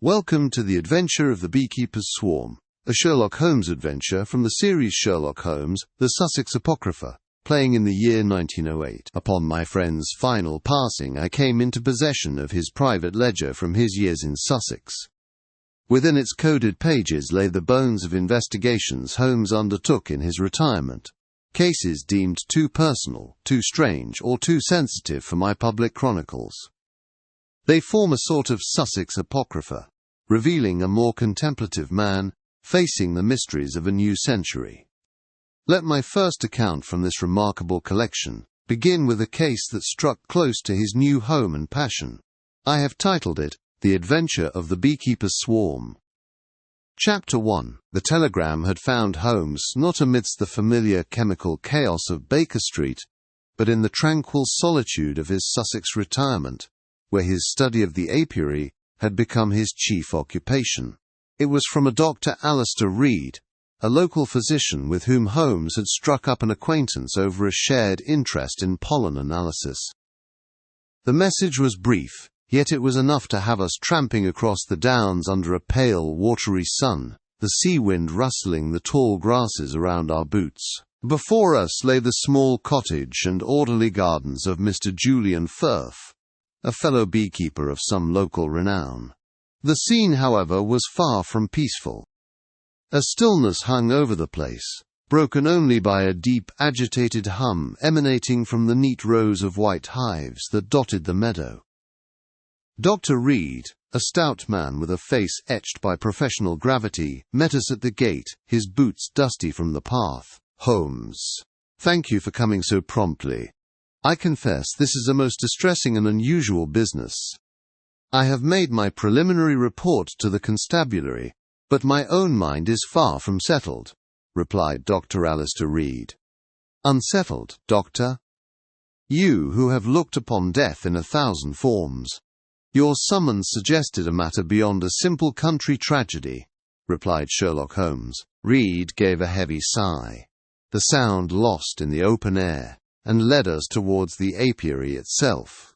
Welcome to the adventure of the Beekeeper's Swarm, a Sherlock Holmes adventure from the series Sherlock Holmes, the Sussex Apocrypha, playing in the year 1908. Upon my friend's final passing, I came into possession of his private ledger from his years in Sussex. Within its coded pages lay the bones of investigations Holmes undertook in his retirement, cases deemed too personal, too strange, or too sensitive for my public chronicles. They form a sort of Sussex Apocrypha, revealing a more contemplative man facing the mysteries of a new century. Let my first account from this remarkable collection begin with a case that struck close to his new home and passion. I have titled it, The Adventure of the Beekeeper's Swarm. Chapter 1. The telegram had found Holmes not amidst the familiar chemical chaos of Baker Street, but in the tranquil solitude of his Sussex retirement, where his study of the apiary had become his chief occupation. It was from a Dr. Alistair Reed, a local physician with whom Holmes had struck up an acquaintance over a shared interest in pollen analysis. The message was brief, yet it was enough to have us tramping across the downs under a pale, watery sun, the sea wind rustling the tall grasses around our boots. Before us lay the small cottage and orderly gardens of Mr. Julian Firth, a fellow beekeeper of some local renown. The scene, however, was far from peaceful. A stillness hung over the place, broken only by a deep, agitated hum emanating from the neat rows of white hives that dotted the meadow. Dr. Reed, a stout man with a face etched by professional gravity, met us at the gate, his boots dusty from the path. "Holmes, thank you for coming so promptly. I confess this is a most distressing and unusual business. I have made my preliminary report to the constabulary, but my own mind is far from settled," replied Dr. Alistair Reed. "Unsettled, Doctor? You who have looked upon death in 1,000 forms. Your summons suggested a matter beyond a simple country tragedy," replied Sherlock Holmes. Reed gave a heavy sigh. The sound lost in the open air, and led us towards the apiary itself.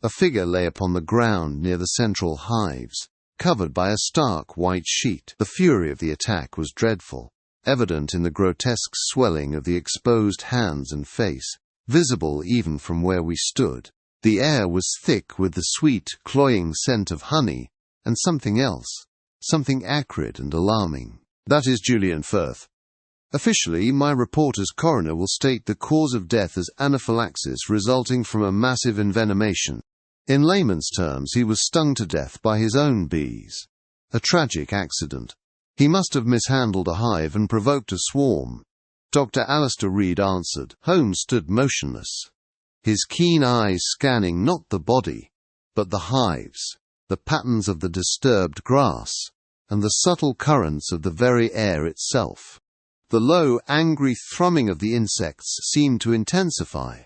A figure lay upon the ground near the central hives, covered by a stark white sheet. The fury of the attack was dreadful, evident in the grotesque swelling of the exposed hands and face, visible even from where we stood. The air was thick with the sweet, cloying scent of honey, and something else, something acrid and alarming. "That is Julian Firth. Officially, my report as coroner will state the cause of death as anaphylaxis resulting from a massive envenomation. In layman's terms, he was stung to death by his own bees. A tragic accident. He must have mishandled a hive and provoked a swarm," Dr. Alistair Reed answered. Holmes stood motionless, his keen eyes scanning not the body, but the hives, the patterns of the disturbed grass, and the subtle currents of the very air itself. The low, angry thrumming of the insects seemed to intensify.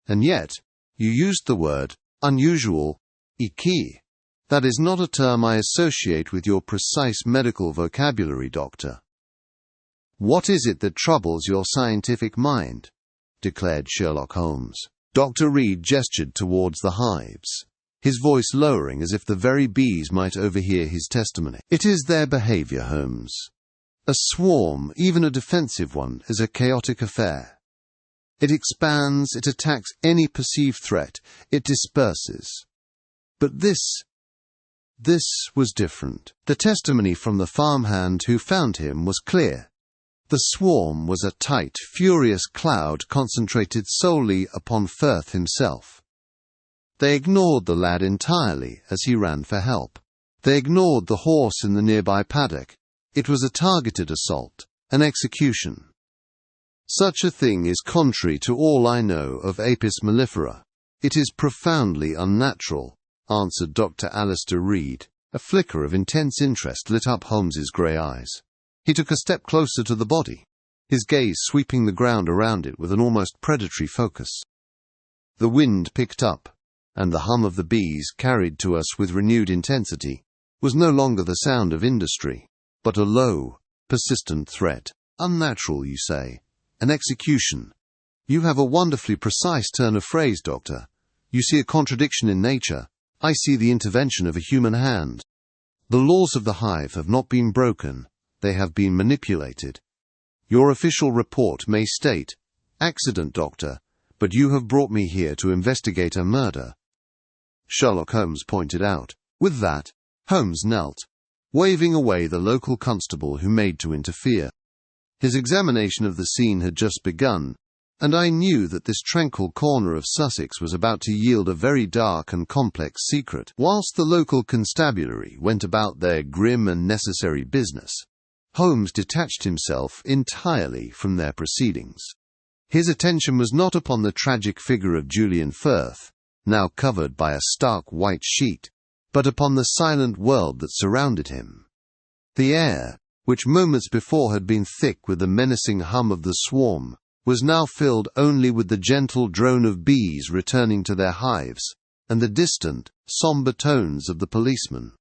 "And yet, you used the word, unusual, iki. That is not a term I associate with your precise medical vocabulary, Doctor." "What is it that troubles your scientific mind?" declared Sherlock Holmes. Dr. Reed gestured towards the hives, his voice lowering as if the very bees might overhear his testimony. "It is their behaviour, Holmes. A swarm, even a defensive one, is a chaotic affair. It expands, it attacks any perceived threat, it disperses. But this was different. The testimony from the farmhand who found him was clear. The swarm was a tight, furious cloud concentrated solely upon Firth himself. They ignored the lad entirely as he ran for help. They ignored the horse in the nearby paddock. It was a targeted assault, an execution. Such a thing is contrary to all I know of Apis mellifera. It is profoundly unnatural," answered Dr. Alistair Reed. A flicker of intense interest lit up Holmes's grey eyes. He took a step closer to the body, his gaze sweeping the ground around it with an almost predatory focus. The wind picked up, and the hum of the bees, carried to us with renewed intensity, was no longer the sound of industry, but a low, persistent threat. "Unnatural, you say? An execution? You have a wonderfully precise turn of phrase, Doctor. You see a contradiction in nature. I see the intervention of a human hand." The laws of the hive have not been broken, they have been manipulated. Your official report may state, "Accident, doctor," but you have brought me here to investigate a murder," Sherlock Holmes pointed out. With that, Holmes knelt, waving away the local constable who made to interfere. His examination of the scene had just begun, and I knew that this tranquil corner of Sussex was about to yield a very dark and complex secret. Whilst the local constabulary went about their grim and necessary business, Holmes detached himself entirely from their proceedings. His attention was not upon the tragic figure of Julian Firth, now covered by a stark white sheet, but upon the silent world that surrounded him. The air, which moments before had been thick with the menacing hum of the swarm, was now filled only with the gentle drone of bees returning to their hives, and the distant, sombre tones of the policeman.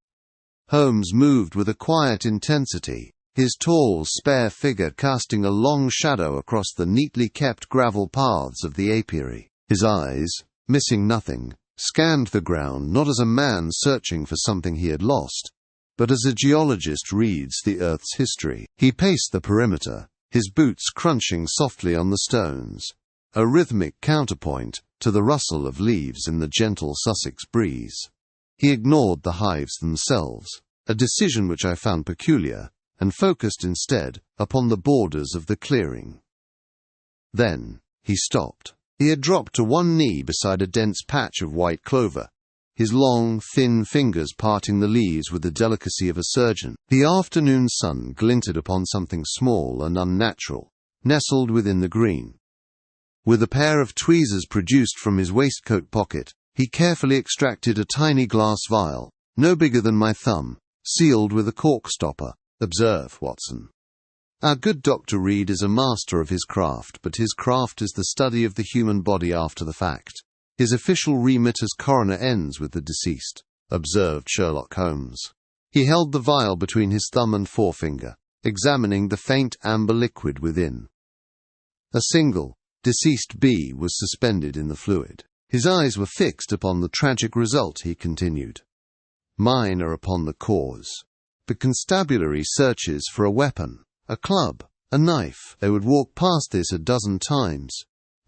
Holmes moved with a quiet intensity, his tall, spare figure casting a long shadow across the neatly kept gravel paths of the apiary. His eyes, missing nothing, scanned the ground not as a man searching for something he had lost, but as a geologist reads the Earth's history. He paced the perimeter, his boots crunching softly on the stones, a rhythmic counterpoint to the rustle of leaves in the gentle Sussex breeze. He ignored the hives themselves, a decision which I found peculiar, and focused instead upon the borders of the clearing. Then he stopped. He had dropped to one knee beside a dense patch of white clover, his long, thin fingers parting the leaves with the delicacy of a surgeon. The afternoon sun glinted upon something small and unnatural, nestled within the green. With a pair of tweezers produced from his waistcoat pocket, he carefully extracted a tiny glass vial, no bigger than my thumb, sealed with a cork stopper. "Observe, Watson. Our good Dr. Reed is a master of his craft, but his craft is the study of the human body after the fact. His official remit as coroner ends with the deceased," observed Sherlock Holmes. He held the vial between his thumb and forefinger, examining the faint amber liquid within. A single, deceased bee was suspended in the fluid. His eyes were fixed upon the tragic result, he continued. "Mine are upon the cause. The constabulary searches for a weapon, a club, a knife. They would walk past this a dozen times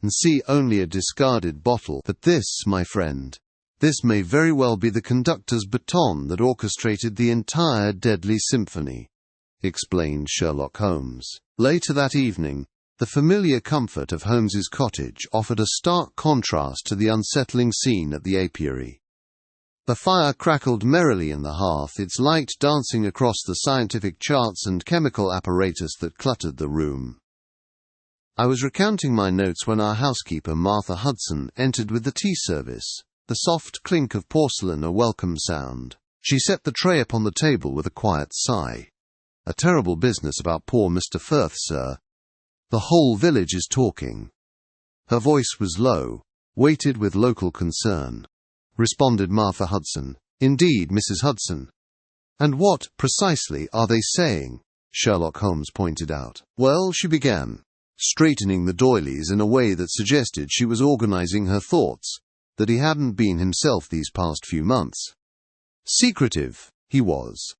and see only a discarded bottle. But this, my friend, this may very well be the conductor's baton that orchestrated the entire deadly symphony," explained Sherlock Holmes. Later that evening, the familiar comfort of Holmes's cottage offered a stark contrast to the unsettling scene at the apiary. The fire crackled merrily in the hearth, its light dancing across the scientific charts and chemical apparatus that cluttered the room. I was recounting my notes when our housekeeper, Martha Hudson, entered with the tea service, the soft clink of porcelain a welcome sound. She set the tray upon the table with a quiet sigh. "A terrible business about poor Mr. Firth, sir. The whole village is talking." Her voice was low, weighted with local concern. Responded Martha Hudson. "Indeed, Mrs. Hudson." "And what, precisely, are they saying?" Sherlock Holmes pointed out. "Well," she began, straightening the doilies in a way that suggested she was organizing her thoughts, that he hadn't been himself these past few months. "Secretive, he was.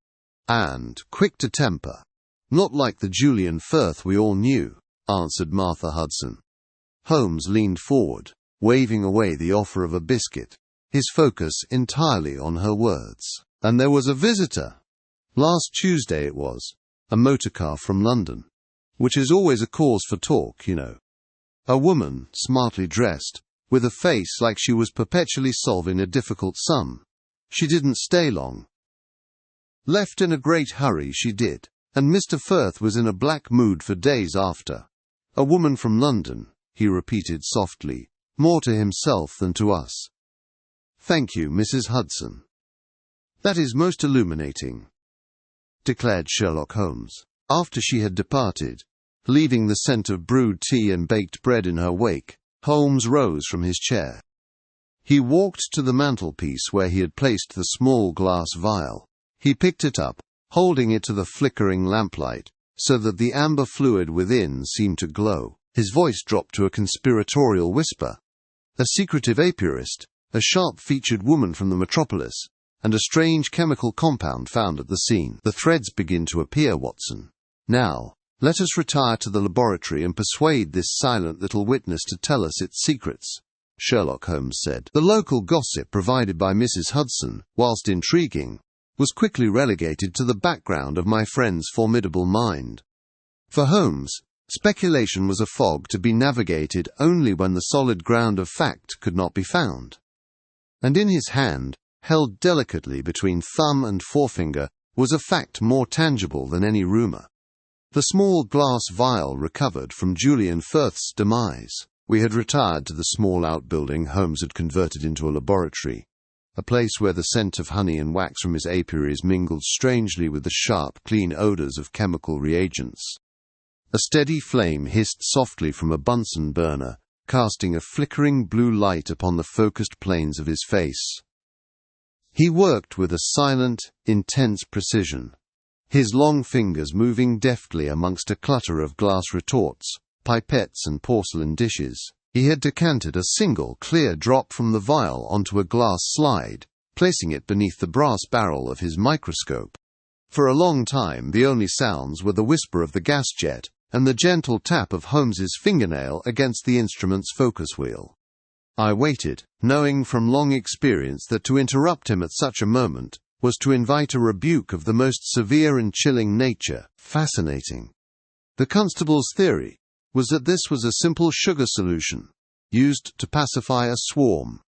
And quick to temper. Not like the Julian Firth we all knew," answered Martha Hudson. Holmes leaned forward, waving away the offer of a biscuit, his focus entirely on her words. "And there was a visitor. Last Tuesday it was. A motorcar from London. Which is always a cause for talk, you know. A woman, smartly dressed, with a face like she was perpetually solving a difficult sum. She didn't stay long. Left in a great hurry, she did. And Mr. Firth was in a black mood for days after. A woman from London," he repeated softly, more to himself than to us. "Thank you, Mrs. Hudson. That is most illuminating," declared Sherlock Holmes. After she had departed, leaving the scent of brewed tea and baked bread in her wake, Holmes rose from his chair. He walked to the mantelpiece where he had placed the small glass vial. He picked it up, holding it to the flickering lamplight, so that the amber fluid within seemed to glow. His voice dropped to a conspiratorial whisper. "A secretive apiarist, a sharp-featured woman from the metropolis, and a strange chemical compound found at the scene. The threads begin to appear, Watson. Now, let us retire to the laboratory and persuade this silent little witness to tell us its secrets, Sherlock Holmes said. The local gossip provided by Mrs. Hudson, whilst intriguing, was quickly relegated to the background of my friend's formidable mind. For Holmes, speculation was a fog to be navigated only when the solid ground of fact could not be found. And in his hand, held delicately between thumb and forefinger, was a fact more tangible than any rumour. The small glass vial recovered from Julian Firth's demise. We had retired to the small outbuilding Holmes had converted into a laboratory, a place where the scent of honey and wax from his apiaries mingled strangely with the sharp, clean odours of chemical reagents. A steady flame hissed softly from a Bunsen burner, casting a flickering blue light upon the focused planes of his face. He worked with a silent, intense precision, his long fingers moving deftly amongst a clutter of glass retorts, pipettes and porcelain dishes. He had decanted a single clear drop from the vial onto a glass slide, placing it beneath the brass barrel of his microscope. For a long time the only sounds were the whisper of the gas jet and the gentle tap of Holmes's fingernail against the instrument's focus wheel. I waited, knowing from long experience that to interrupt him at such a moment was to invite a rebuke of the most severe and chilling nature. Fascinating. The constable's theory was that this was a simple sugar solution, used to pacify a swarm.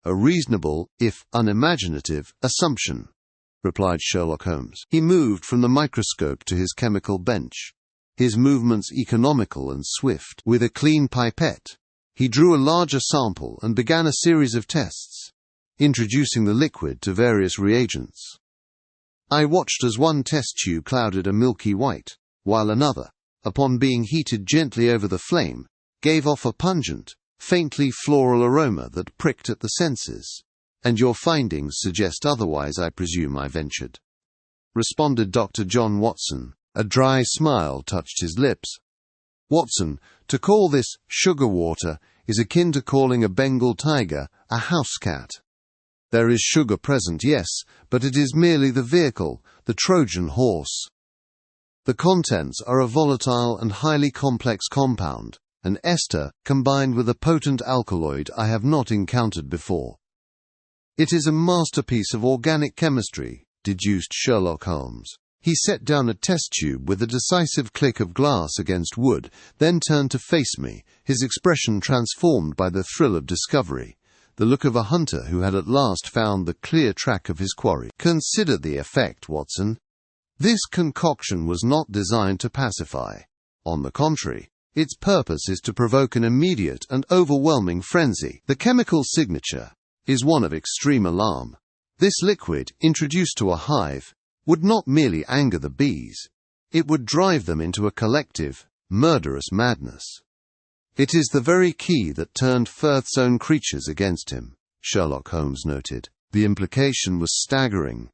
A reasonable, if unimaginative, assumption, replied Sherlock Holmes. He moved from the microscope to his chemical bench, his movements economical and swift. With a clean pipette, he drew a larger sample and began a series of tests, introducing the liquid to various reagents. I watched as one test tube clouded a milky white, while another, upon being heated gently over the flame, gave off a pungent, faintly floral aroma that pricked at the senses. "And your findings suggest otherwise, I presume," I ventured. Responded Dr. John Watson. A dry smile touched his lips. "Watson, to call this sugar water is akin to calling a Bengal tiger a house cat. There is sugar present, yes, but it is merely the vehicle, the Trojan horse. The contents are a volatile and highly complex compound, an ester combined with a potent alkaloid I have not encountered before. It is a masterpiece of organic chemistry," deduced Sherlock Holmes. He set down a test tube with a decisive click of glass against wood, then turned to face me, his expression transformed by the thrill of discovery, the look of a hunter who had at last found the clear track of his quarry. "Consider the effect, Watson. This concoction was not designed to pacify. On the contrary, its purpose is to provoke an immediate and overwhelming frenzy. The chemical signature is one of extreme alarm. This liquid, introduced to a hive, would not merely anger the bees, it would drive them into a collective, murderous madness. It is the very key that turned Firth's own creatures against him," Sherlock Holmes noted. The implication was staggering.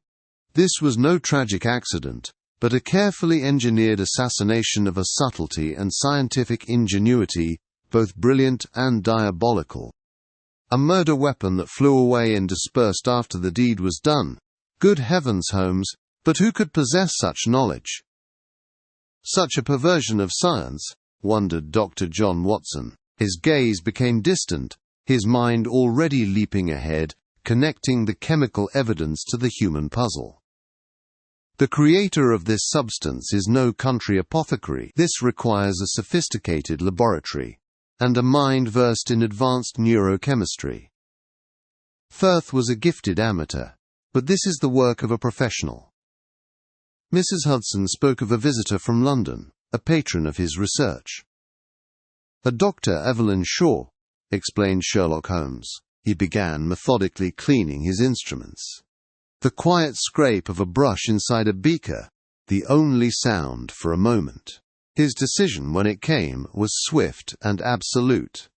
This was no tragic accident, but a carefully engineered assassination of a subtlety and scientific ingenuity, both brilliant and diabolical. A murder weapon that flew away and dispersed after the deed was done. Good heavens, Holmes, but who could possess such knowledge? Such a perversion of science, wondered Dr. John Watson. His gaze became distant, his mind already leaping ahead, connecting the chemical evidence to the human puzzle. The creator of this substance is no country apothecary. This requires a sophisticated laboratory, and a mind versed in advanced neurochemistry. Firth was a gifted amateur, but this is the work of a professional. Mrs. Hudson spoke of a visitor from London, a patron of his research. "A Dr. Evelyn Shaw," explained Sherlock Holmes. He began methodically cleaning his instruments. The quiet scrape of a brush inside a beaker, the only sound for a moment. His decision, when it came, was swift and absolute.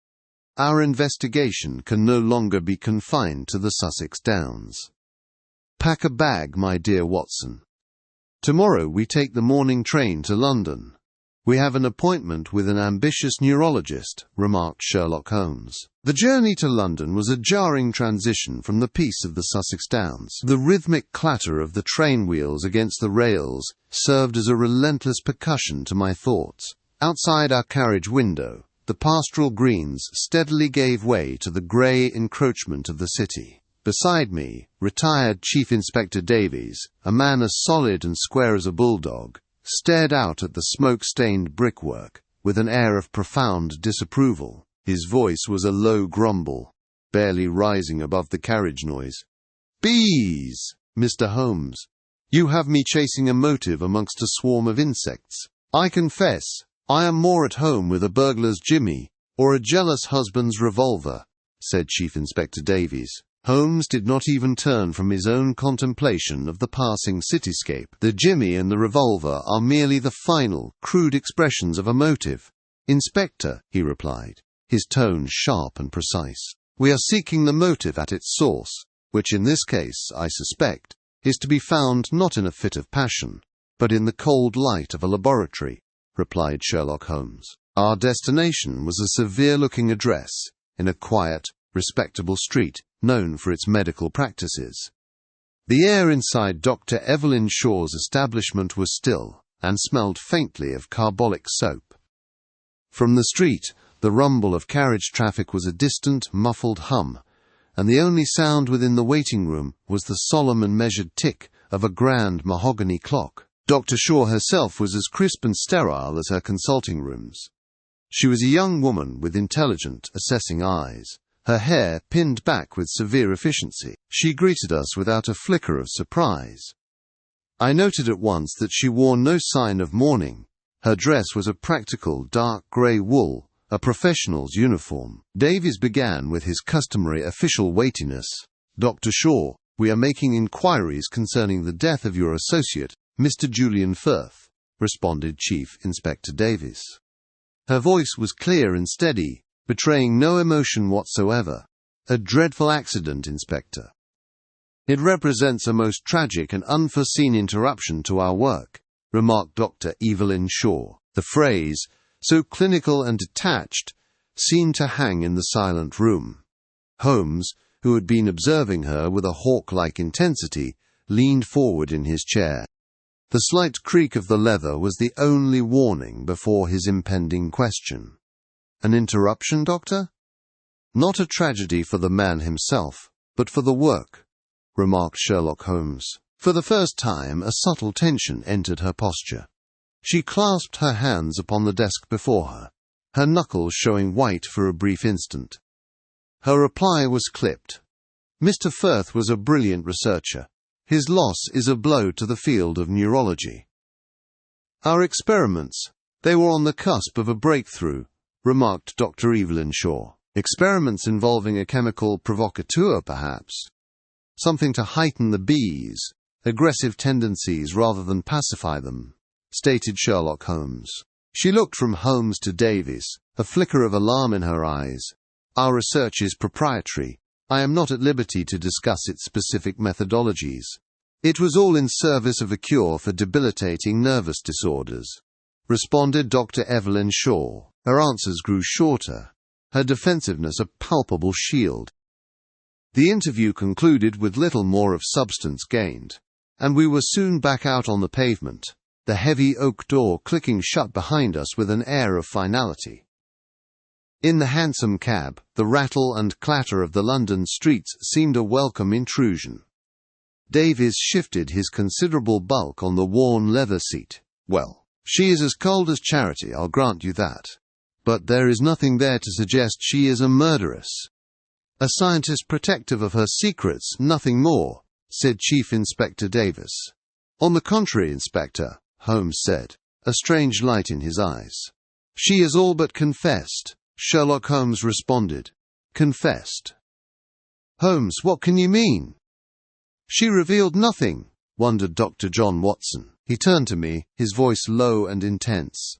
"Our investigation can no longer be confined to the Sussex Downs. Pack a bag, my dear Watson. Tomorrow we take the morning train to London. "We have an appointment with an ambitious neurologist," remarked Sherlock Holmes. The journey to London was a jarring transition from the peace of the Sussex Downs. The rhythmic clatter of the train wheels against the rails served as a relentless percussion to my thoughts. Outside our carriage window, the pastoral greens steadily gave way to the grey encroachment of the city. Beside me, retired Chief Inspector Davies, a man as solid and square as a bulldog, stared out at the smoke-stained brickwork with an air of profound disapproval. His voice was a low grumble, barely rising above the carriage noise. "Bees, Mr. Holmes. You have me chasing a motive amongst a swarm of insects. I confess, I am more at home with a burglar's jimmy or a jealous husband's revolver," said Chief Inspector Davies. Holmes did not even turn from his own contemplation of the passing cityscape. "The jimmy and the revolver are merely the final, crude expressions of a motive, Inspector," he replied, his tone sharp and precise. "We are seeking the motive at its source, which in this case, I suspect, is to be found not in a fit of passion, but in the cold light of a laboratory," replied Sherlock Holmes. Our destination was a severe-looking address in a quiet, respectable street known for its medical practices. The air inside Dr. Evelyn Shaw's establishment was still, and smelled faintly of carbolic soap. From the street, the rumble of carriage traffic was a distant, muffled hum, and the only sound within the waiting room was the solemn and measured tick of a grand mahogany clock. Dr. Shaw herself was as crisp and sterile as her consulting rooms. She was a young woman with intelligent, assessing eyes, her hair pinned back with severe efficiency. She greeted us without a flicker of surprise. I noted at once that she wore no sign of mourning. Her dress was a practical dark grey wool, a professional's uniform. Davies began with his customary official weightiness. "Dr. Shaw, we are making inquiries concerning the death of your associate, Mr. Julian Firth," responded Chief Inspector Davies. Her voice was clear and steady, betraying no emotion whatsoever. "A dreadful accident, Inspector. It represents a most tragic and unforeseen interruption to our work," remarked Dr. Evelyn Shaw. The phrase, so clinical and detached, seemed to hang in the silent room. Holmes, who had been observing her with a hawk-like intensity, leaned forward in his chair. The slight creak of the leather was the only warning before his impending question. "An interruption, Doctor?" "Not a tragedy for the man himself, but for the work," remarked Sherlock Holmes. For the first time, a subtle tension entered her posture. She clasped her hands upon the desk before her, her knuckles showing white for a brief instant. Her reply was clipped. "Mr. Firth was a brilliant researcher. His loss is a blow to the field of neurology." "Our experiments, they were on the cusp of a breakthrough," remarked Dr. Evelyn Shaw. "Experiments involving a chemical provocateur, perhaps. Something to heighten the bees' aggressive tendencies rather than pacify them," stated Sherlock Holmes. She looked from Holmes to Davies, a flicker of alarm in her eyes. "Our research is proprietary. I am not at liberty to discuss its specific methodologies. It was all in service of a cure for debilitating nervous disorders," responded Dr. Evelyn Shaw. Her answers grew shorter, her defensiveness a palpable shield. The interview concluded with little more of substance gained, and we were soon back out on the pavement, the heavy oak door clicking shut behind us with an air of finality. In the hansom cab, the rattle and clatter of the London streets seemed a welcome intrusion. Davies shifted his considerable bulk on the worn leather seat. "Well, she is as cold as charity, I'll grant you that. But there is nothing there to suggest she is a murderess. A scientist protective of her secrets, nothing more," said Chief Inspector Davies. "On the contrary, Inspector," Holmes said, a strange light in his eyes. "She has all but confessed," Sherlock Holmes responded. "Confessed? Holmes, what can you mean?" "She revealed nothing," wondered Dr. John Watson. He turned to me, his voice low and intense.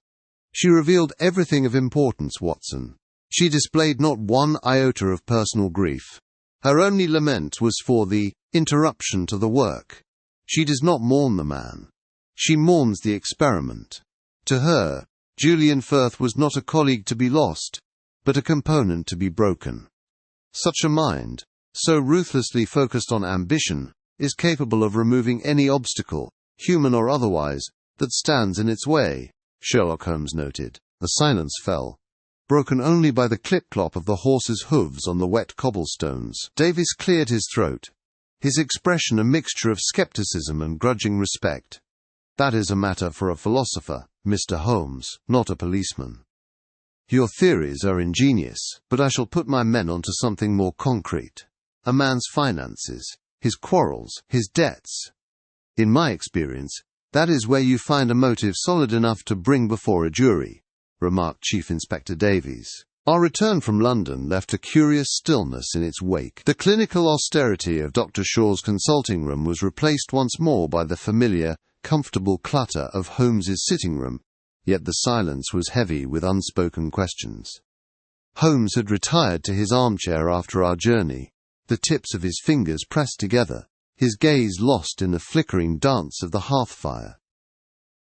"She revealed everything of importance, Watson. She displayed not one iota of personal grief. Her only lament was for the interruption to the work. She does not mourn the man. She mourns the experiment. To her, Julian Firth was not a colleague to be lost, but a component to be broken. Such a mind, so ruthlessly focused on ambition, is capable of removing any obstacle, human or otherwise, that stands in its way, Sherlock Holmes noted. A silence fell, broken only by the clip-clop of the horse's hooves on the wet cobblestones. Davies cleared his throat, his expression a mixture of skepticism and grudging respect. "That is a matter for a philosopher, Mr. Holmes, not a policeman. Your theories are ingenious, but I shall put my men onto something more concrete. A man's finances, his quarrels, his debts. In my experience, that is where you find a motive solid enough to bring before a jury," remarked Chief Inspector Davies. Our return from London left a curious stillness in its wake. The clinical austerity of Dr. Shaw's consulting room was replaced once more by the familiar, comfortable clutter of Holmes's sitting room, yet the silence was heavy with unspoken questions. Holmes had retired to his armchair after our journey, the tips of his fingers pressed together, his gaze lost in the flickering dance of the hearth-fire.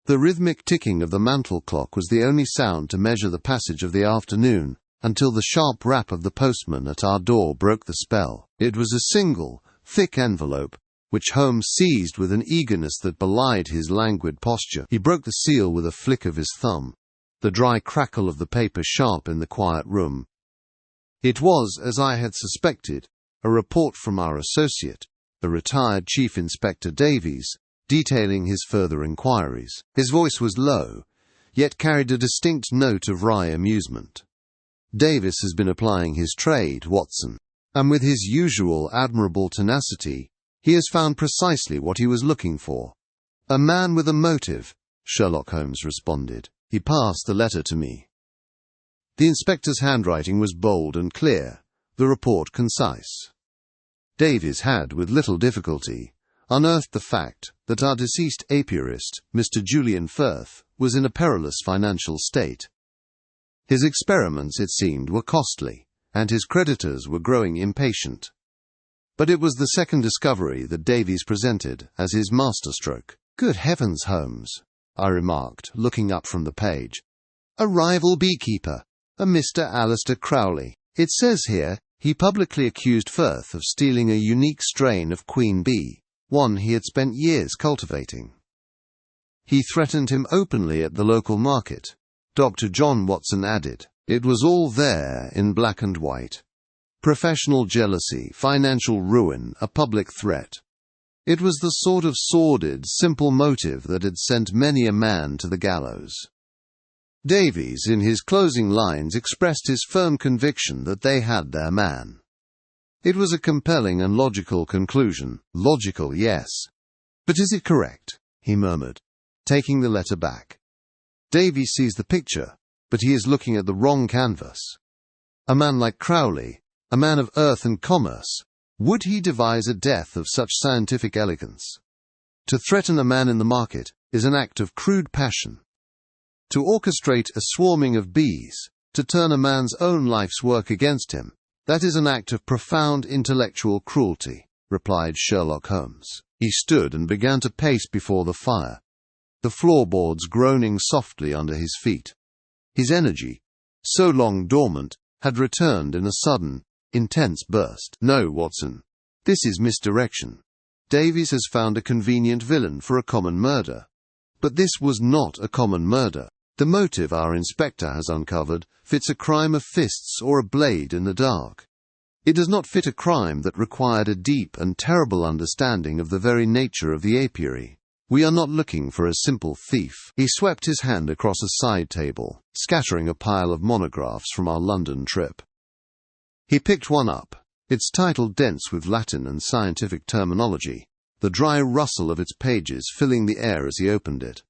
The rhythmic ticking of the mantel clock was the only sound to measure the passage of the afternoon, until the sharp rap of the postman at our door broke the spell. It was a single, thick envelope, which Holmes seized with an eagerness that belied his languid posture. He broke the seal with a flick of his thumb, the dry crackle of the paper sharp in the quiet room. It was, as I had suspected, a report from our associate, the retired Chief Inspector Davies, detailing his further inquiries. His voice was low, yet carried a distinct note of wry amusement. "Davies has been applying his trade, Watson, and with his usual admirable tenacity, he has found precisely what he was looking for." "A man with a motive," Sherlock Holmes responded. He passed the letter to me. The inspector's handwriting was bold and clear, the report concise. Davies had, with little difficulty, unearthed the fact that our deceased apiarist, Mr. Julian Firth, was in a perilous financial state. His experiments, it seemed, were costly, and his creditors were growing impatient. But it was the second discovery that Davies presented as his masterstroke. "Good heavens, Holmes," I remarked, looking up from the page. "A rival beekeeper, a Mr. Alistair Crowley. It says here, he publicly accused Firth of stealing a unique strain of queen bee, one he had spent years cultivating. He threatened him openly at the local market," Dr. John Watson added. "It was all there in black and white. Professional jealousy, financial ruin, a public threat. It was the sort of sordid, simple motive that had sent many a man to the gallows." Davies, in his closing lines, expressed his firm conviction that they had their man. It was a compelling and logical conclusion. "Logical, yes. But is it correct?" he murmured, taking the letter back. Davies sees the picture, but he is looking at the wrong canvas. A man like Crowley, a man of earth and commerce, would he devise a death of such scientific elegance? To threaten a man in the market is an act of crude passion. To orchestrate a swarming of bees, to turn a man's own life's work against him, that is an act of profound intellectual cruelty, replied Sherlock Holmes. He stood and began to pace before the fire, the floorboards groaning softly under his feet. His energy, so long dormant, had returned in a sudden, intense burst. "No, Watson, this is misdirection. Davies has found a convenient villain for a common murder. But this was not a common murder. The motive our inspector has uncovered fits a crime of fists or a blade in the dark. It does not fit a crime that required a deep and terrible understanding of the very nature of the apiary. We are not looking for a simple thief." He swept his hand across a side table, scattering a pile of monographs from our London trip. He picked one up, its title dense with Latin and scientific terminology, the dry rustle of its pages filling the air as he opened it.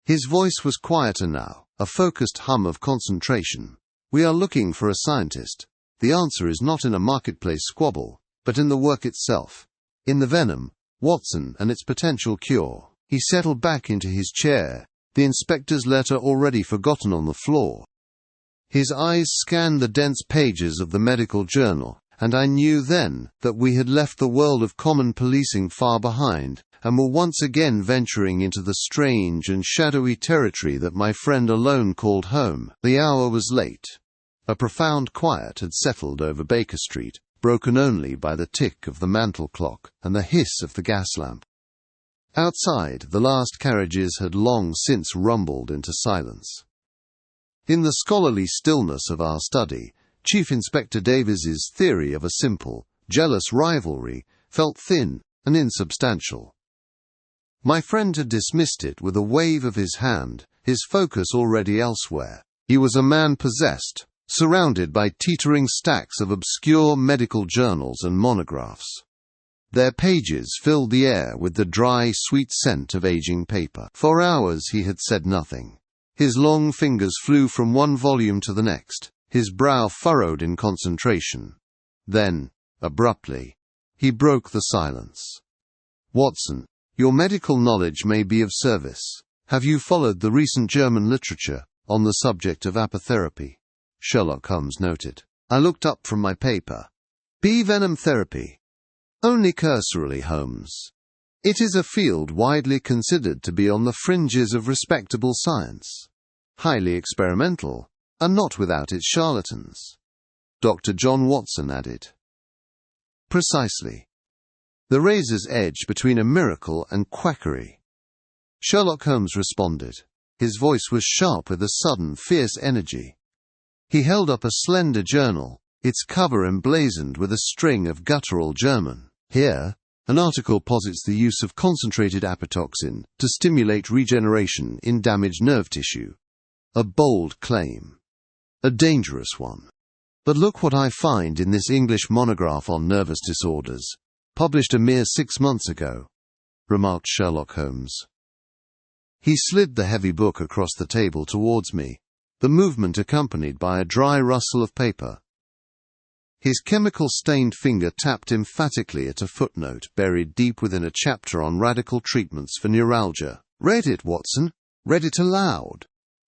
His voice was quieter now, a focused hum of concentration. "We are looking for a scientist. The answer is not in a marketplace squabble, but in the work itself, in the venom, Watson, and its potential cure." He settled back into his chair, the inspector's letter already forgotten on the floor. His eyes scanned the dense pages of the medical journal, and I knew then that we had left the world of common policing far behind, and were once again venturing into the strange and shadowy territory that my friend alone called home. The hour was late. A profound quiet had settled over Baker Street, broken only by the tick of the mantel clock and the hiss of the gas lamp. Outside, the last carriages had long since rumbled into silence. In the scholarly stillness of our study, Chief Inspector Davies's theory of a simple, jealous rivalry felt thin and insubstantial. My friend had dismissed it with a wave of his hand, his focus already elsewhere. He was a man possessed, surrounded by teetering stacks of obscure medical journals and monographs. Their pages filled the air with the dry, sweet scent of aging paper. For hours he had said nothing. His long fingers flew from one volume to the next, his brow furrowed in concentration. Then, abruptly, he broke the silence. "Watson, your medical knowledge may be of service. Have you followed the recent German literature on the subject of apitherapy?" Sherlock Holmes noted. I looked up from my paper. "Bee venom therapy?" "Only cursorily, Holmes. It is a field widely considered to be on the fringes of respectable science. Highly experimental, and not without its charlatans." Dr. John Watson added. "Precisely. The razor's edge between a miracle and quackery." Sherlock Holmes responded. His voice was sharp with a sudden, fierce energy. He held up a slender journal, its cover emblazoned with a string of guttural German. "Here, an article posits the use of concentrated apitoxin to stimulate regeneration in damaged nerve tissue. A bold claim. A dangerous one. But look what I find in this English monograph on nervous disorders, published a mere 6 months ago," remarked Sherlock Holmes. He slid the heavy book across the table towards me, the movement accompanied by a dry rustle of paper. His chemical-stained finger tapped emphatically at a footnote buried deep within a chapter on radical treatments for neuralgia. "Read it, Watson. Read it aloud,"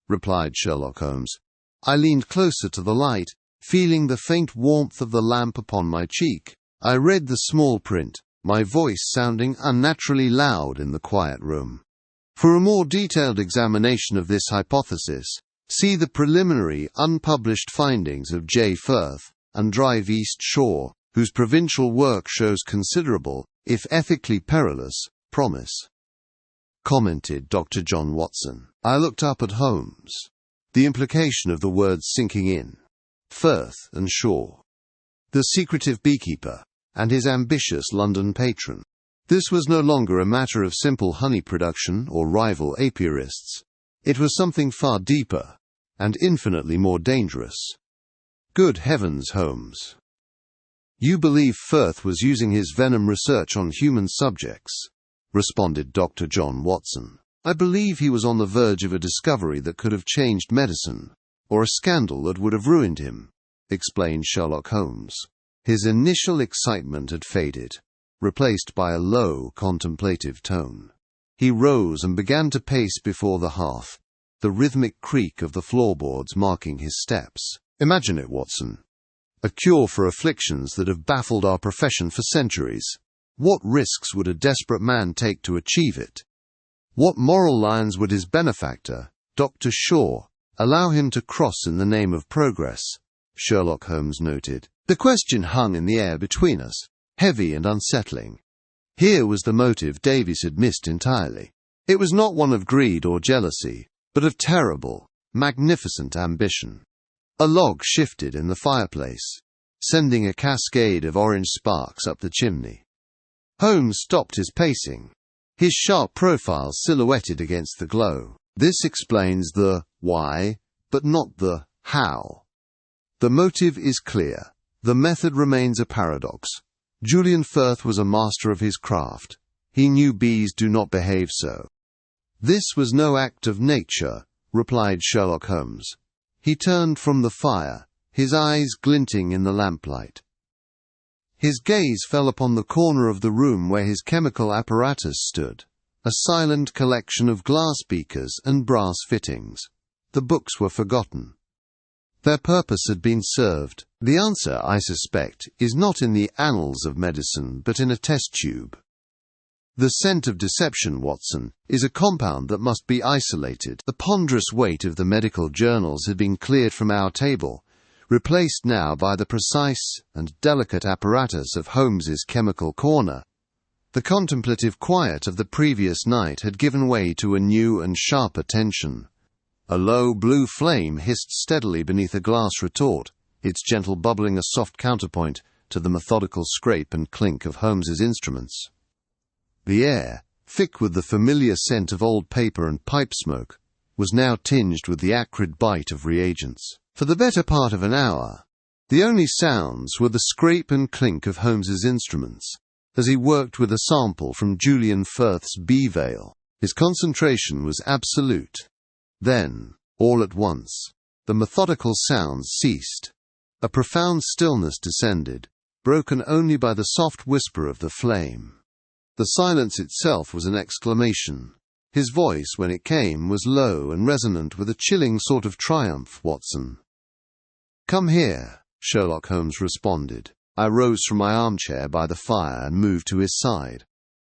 replied Sherlock Holmes. I leaned closer to the light, feeling the faint warmth of the lamp upon my cheek. I read the small print, my voice sounding unnaturally loud in the quiet room. "For a more detailed examination of this hypothesis, see the preliminary unpublished findings of J. Firth and Drive East Shore, whose provincial work shows considerable, if ethically perilous, promise," commented Dr. John Watson. I looked up at Holmes, the implication of the words sinking in. Firth and Shore. The secretive beekeeper, and his ambitious London patron. This was no longer a matter of simple honey production or rival apiarists. It was something far deeper, and infinitely more dangerous. "Good heavens, Holmes. You believe Firth was using his venom research on human subjects?" responded Dr. John Watson. "I believe he was on the verge of a discovery that could have changed medicine, or a scandal that would have ruined him," explained Sherlock Holmes. His initial excitement had faded, replaced by a low, contemplative tone. He rose and began to pace before the hearth, the rhythmic creak of the floorboards marking his steps. "Imagine it, Watson. A cure for afflictions that have baffled our profession for centuries. What risks would a desperate man take to achieve it? What moral lines would his benefactor, Dr. Shaw, allow him to cross in the name of progress?" Sherlock Holmes noted. The question hung in the air between us, heavy and unsettling. Here was the motive Davies had missed entirely. It was not one of greed or jealousy, but of terrible, magnificent ambition. A log shifted in the fireplace, sending a cascade of orange sparks up the chimney. Holmes stopped his pacing, his sharp profile silhouetted against the glow. "This explains the why, but not the how. The motive is clear. The method remains a paradox. Julian Firth was a master of his craft. He knew bees do not behave so." "This was no act of nature," replied Sherlock Holmes. He turned from the fire, his eyes glinting in the lamplight. His gaze fell upon the corner of the room where his chemical apparatus stood, a silent collection of glass beakers and brass fittings. The books were forgotten. Their purpose had been served. The answer, I suspect, is not in the annals of medicine, but in a test tube. "The scent of deception, Watson, is a compound that must be isolated." The ponderous weight of the medical journals had been cleared from our table, replaced now by the precise and delicate apparatus of Holmes's chemical corner. The contemplative quiet of the previous night had given way to a new and sharper tension. A low blue flame hissed steadily beneath a glass retort, its gentle bubbling a soft counterpoint to the methodical scrape and clink of Holmes's instruments. The air, thick with the familiar scent of old paper and pipe smoke, was now tinged with the acrid bite of reagents. For the better part of an hour, the only sounds were the scrape and clink of Holmes's instruments, as he worked with a sample from Julian Firth's bee veil. His concentration was absolute. Then, all at once, the methodical sounds ceased. A profound stillness descended, broken only by the soft whisper of the flame. The silence itself was an exclamation. His voice, when it came, was low and resonant with a chilling sort of triumph. "Watson." "Come here," Sherlock Holmes responded. I rose from my armchair by the fire and moved to his side.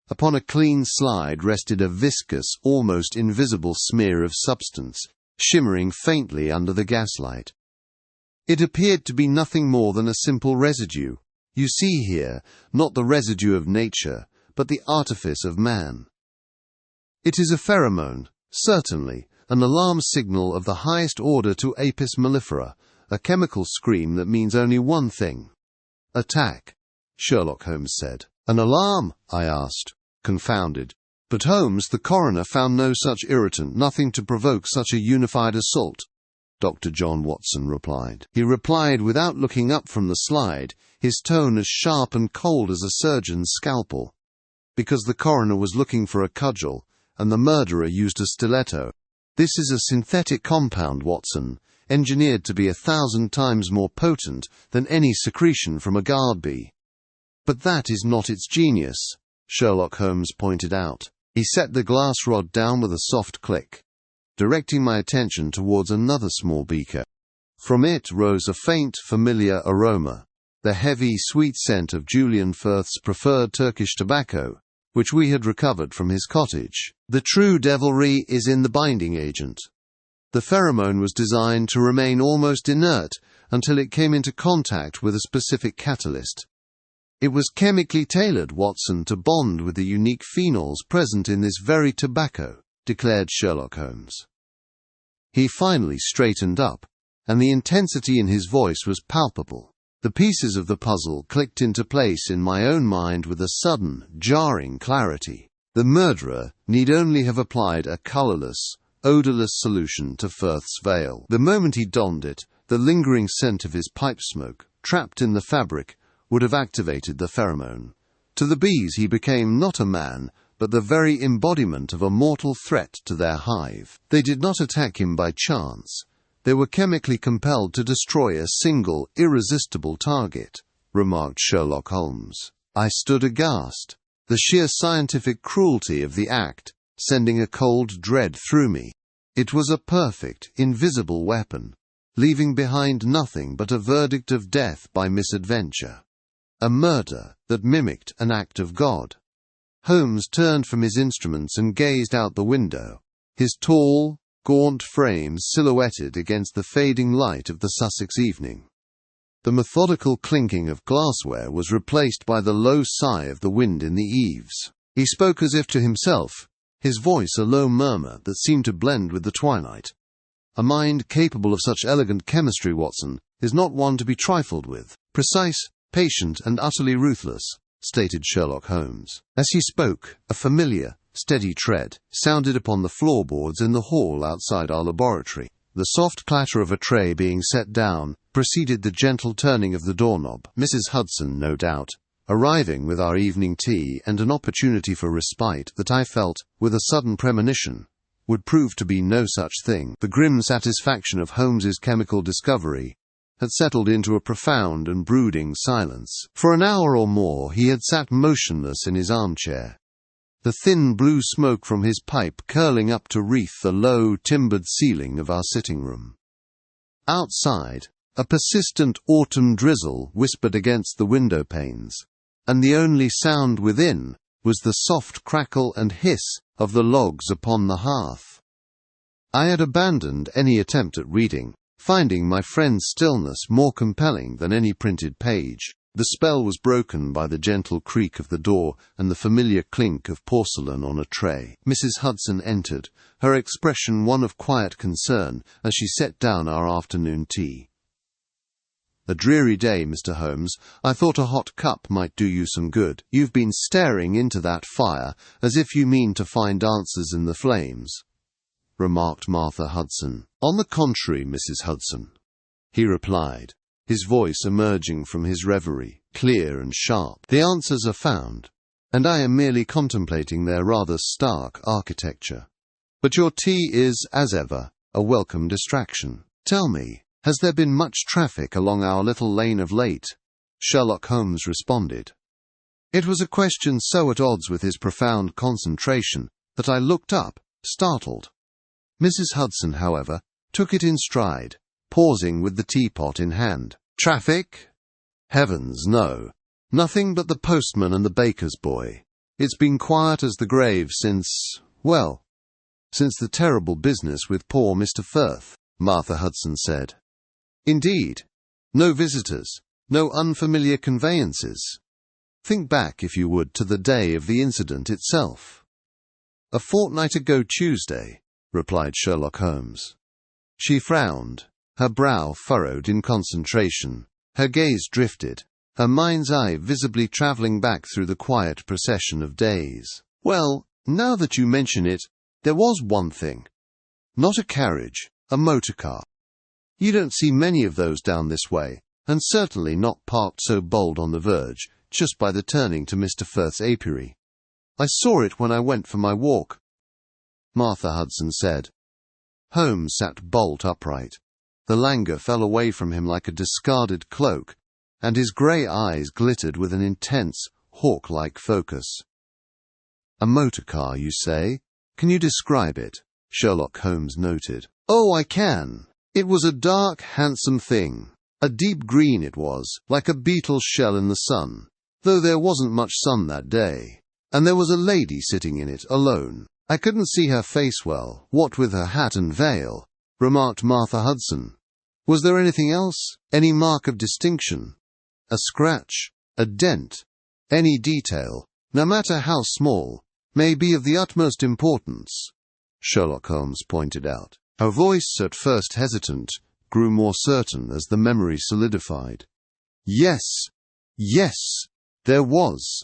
Upon a clean slide rested a viscous, almost invisible smear of substance, shimmering faintly under the gaslight. It appeared to be nothing more than a simple residue. You see here, not the residue of nature, but the artifice of man. It is a pheromone, certainly, an alarm signal of the highest order to Apis mellifera, a chemical scream that means only one thing. "Attack," Sherlock Holmes said. "An alarm?" I asked, confounded. But Holmes, the coroner, found no such irritant, nothing to provoke such a unified assault. Dr. John Watson replied. He replied without looking up from the slide, his tone as sharp and cold as a surgeon's scalpel. Because the coroner was looking for a cudgel, and the murderer used a stiletto. "This is a synthetic compound, Watson, engineered to be 1,000 times more potent than any secretion from a guard bee." "But that is not its genius," Sherlock Holmes pointed out. He set the glass rod down with a soft click, directing my attention towards another small beaker. From it rose a faint, familiar aroma, the heavy, sweet scent of Julian Firth's preferred Turkish tobacco, which we had recovered from his cottage. "The true devilry is in the binding agent." The pheromone was designed to remain almost inert until it came into contact with a specific catalyst. It was chemically tailored, Watson, to bond with the unique phenols present in this very tobacco, declared Sherlock Holmes. He finally straightened up, and the intensity in his voice was palpable. The pieces of the puzzle clicked into place in my own mind with a sudden, jarring clarity. The murderer need only have applied a colourless, odourless solution to Firth's veil. The moment he donned it, the lingering scent of his pipe smoke, trapped in the fabric, would have activated the pheromone. To the bees he became not a man, but the very embodiment of a mortal threat to their hive. They did not attack him by chance. They were chemically compelled to destroy a single, irresistible target, remarked Sherlock Holmes. I stood aghast, the sheer scientific cruelty of the act sending a cold dread through me. It was a perfect, invisible weapon, leaving behind nothing but a verdict of death by misadventure. A murder that mimicked an act of God. Holmes turned from his instruments and gazed out the window, his tall, gaunt frame silhouetted against the fading light of the Sussex evening. The methodical clinking of glassware was replaced by the low sigh of the wind in the eaves. He spoke as if to himself, his voice a low murmur that seemed to blend with the twilight. A mind capable of such elegant chemistry, Watson, is not one to be trifled with. Precise, patient, and utterly ruthless, stated Sherlock Holmes. As he spoke, a familiar, steady tread sounded upon the floorboards in the hall outside our laboratory. The soft clatter of a tray being set down preceded the gentle turning of the doorknob. Mrs. Hudson, no doubt, arriving with our evening tea and an opportunity for respite that I felt, with a sudden premonition, would prove to be no such thing. The grim satisfaction of Holmes's chemical discovery had settled into a profound and brooding silence. For an hour or more he had sat motionless in his armchair, the thin blue smoke from his pipe curling up to wreath the low, timbered ceiling of our sitting room. Outside, a persistent autumn drizzle whispered against the window panes, and the only sound within was the soft crackle and hiss of the logs upon the hearth. I had abandoned any attempt at reading, finding my friend's stillness more compelling than any printed page. The spell was broken by the gentle creak of the door and the familiar clink of porcelain on a tray. Mrs. Hudson entered, her expression one of quiet concern as she set down our afternoon tea. "A dreary day, Mr. Holmes. I thought a hot cup might do you some good. You've been staring into that fire as if you mean to find answers in the flames," remarked Martha Hudson. "On the contrary, Mrs. Hudson," he replied, his voice emerging from his reverie, clear and sharp. "The answers are found, and I am merely contemplating their rather stark architecture. But your tea is, as ever, a welcome distraction. Tell me, has there been much traffic along our little lane of late?" Sherlock Holmes responded. It was a question so at odds with his profound concentration that I looked up, startled. Mrs. Hudson, however, took it in stride, pausing with the teapot in hand. "Traffic? Heavens, no. Nothing but the postman and the baker's boy. It's been quiet as the grave since the terrible business with poor Mr. Firth," Martha Hudson said. "Indeed. No visitors, no unfamiliar conveyances. Think back, if you would, to the day of the incident itself." "A fortnight ago Tuesday," replied Sherlock Holmes. She frowned, her brow furrowed in concentration, her gaze drifted, her mind's eye visibly travelling back through the quiet procession of days. "Well, now that you mention it, there was one thing. Not a carriage, a motor car. You don't see many of those down this way, and certainly not parked so bold on the verge, just by the turning to Mr. Firth's apiary. I saw it when I went for my walk," Martha Hudson said. Holmes sat bolt upright. The languor fell away from him like a discarded cloak, and his grey eyes glittered with an intense, hawk-like focus. "A motor car, you say? Can you describe it?" Sherlock Holmes noted. "Oh, I can. It was a dark, handsome thing. A deep green it was, like a beetle's shell in the sun, though there wasn't much sun that day. And there was a lady sitting in it, alone. I couldn't see her face well, what with her hat and veil," remarked Martha Hudson. "Was there anything else? Any mark of distinction? A scratch? A dent? Any detail, no matter how small, may be of the utmost importance," Sherlock Holmes pointed out. Her voice, at first hesitant, grew more certain as the memory solidified. Yes, there was.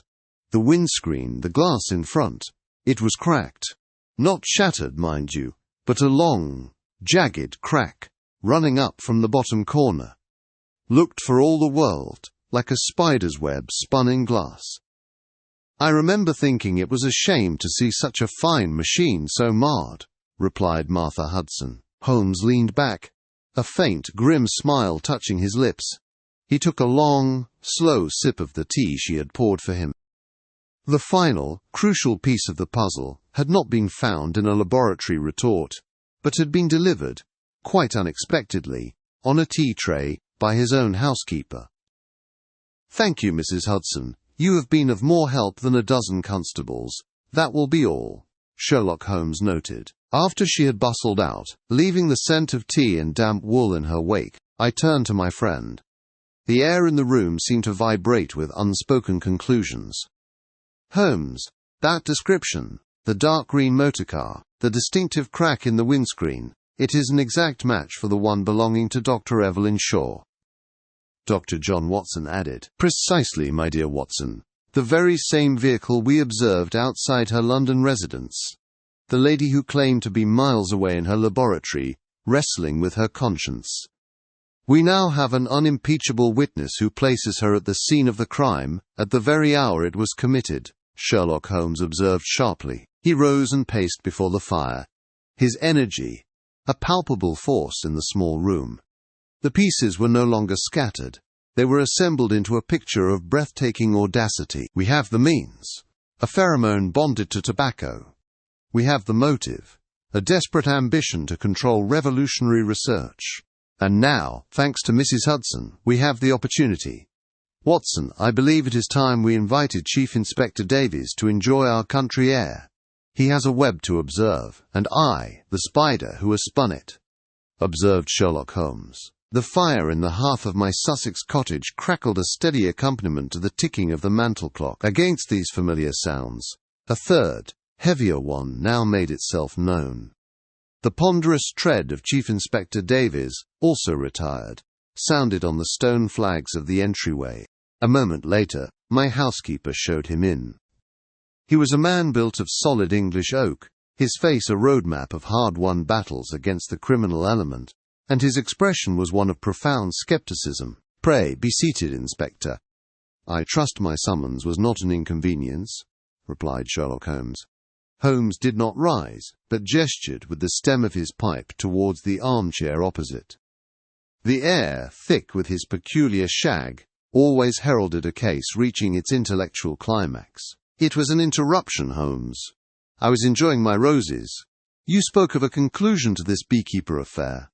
The windscreen, the glass in front. It was cracked. Not shattered, mind you, but a long, jagged crack, running up from the bottom corner. Looked for all the world like a spider's web spun in glass. "I remember thinking it was a shame to see such a fine machine so marred," replied Martha Hudson. Holmes leaned back, a faint, grim smile touching his lips. He took a long, slow sip of the tea she had poured for him. The final, crucial piece of the puzzle had not been found in a laboratory retort, but had been delivered, quite unexpectedly, on a tea tray by his own housekeeper. "Thank you, Mrs. Hudson. You have been of more help than a dozen constables. That will be all," Sherlock Holmes noted. After she had bustled out, leaving the scent of tea and damp wool in her wake, I turned to my friend. The air in the room seemed to vibrate with unspoken conclusions. "Holmes, that description, the dark green motor car, the distinctive crack in the windscreen, it is an exact match for the one belonging to Dr. Evelyn Shaw." Dr. John Watson added, "Precisely, my dear Watson. The very same vehicle we observed outside her London residence. The lady who claimed to be miles away in her laboratory, wrestling with her conscience. We now have an unimpeachable witness who places her at the scene of the crime, at the very hour it was committed," Sherlock Holmes observed sharply. He rose and paced before the fire, his energy a palpable force in the small room. The pieces were no longer scattered. They were assembled into a picture of breathtaking audacity. We have the means, a pheromone bonded to tobacco. We have the motive, a desperate ambition to control revolutionary research. And now, thanks to Mrs. Hudson, we have the opportunity. Watson, I believe it is time we invited Chief Inspector Davies to enjoy our country air. He has a web to observe, and I, the spider who has spun it," observed Sherlock Holmes. The fire in the hearth of my Sussex cottage crackled a steady accompaniment to the ticking of the mantel clock. Against these familiar sounds, a third, heavier one now made itself known. The ponderous tread of Chief Inspector Davies, also retired, sounded on the stone flags of the entryway. A moment later, my housekeeper showed him in. He was a man built of solid English oak, his face a roadmap of hard-won battles against the criminal element, and his expression was one of profound scepticism. "Pray be seated, Inspector." "I trust my summons was not an inconvenience," replied Sherlock Holmes. Holmes did not rise, but gestured with the stem of his pipe towards the armchair opposite. The air, thick with his peculiar shag, always heralded a case reaching its intellectual climax. "It was an interruption, Holmes. I was enjoying my roses. You spoke of a conclusion to this Beekeeper affair.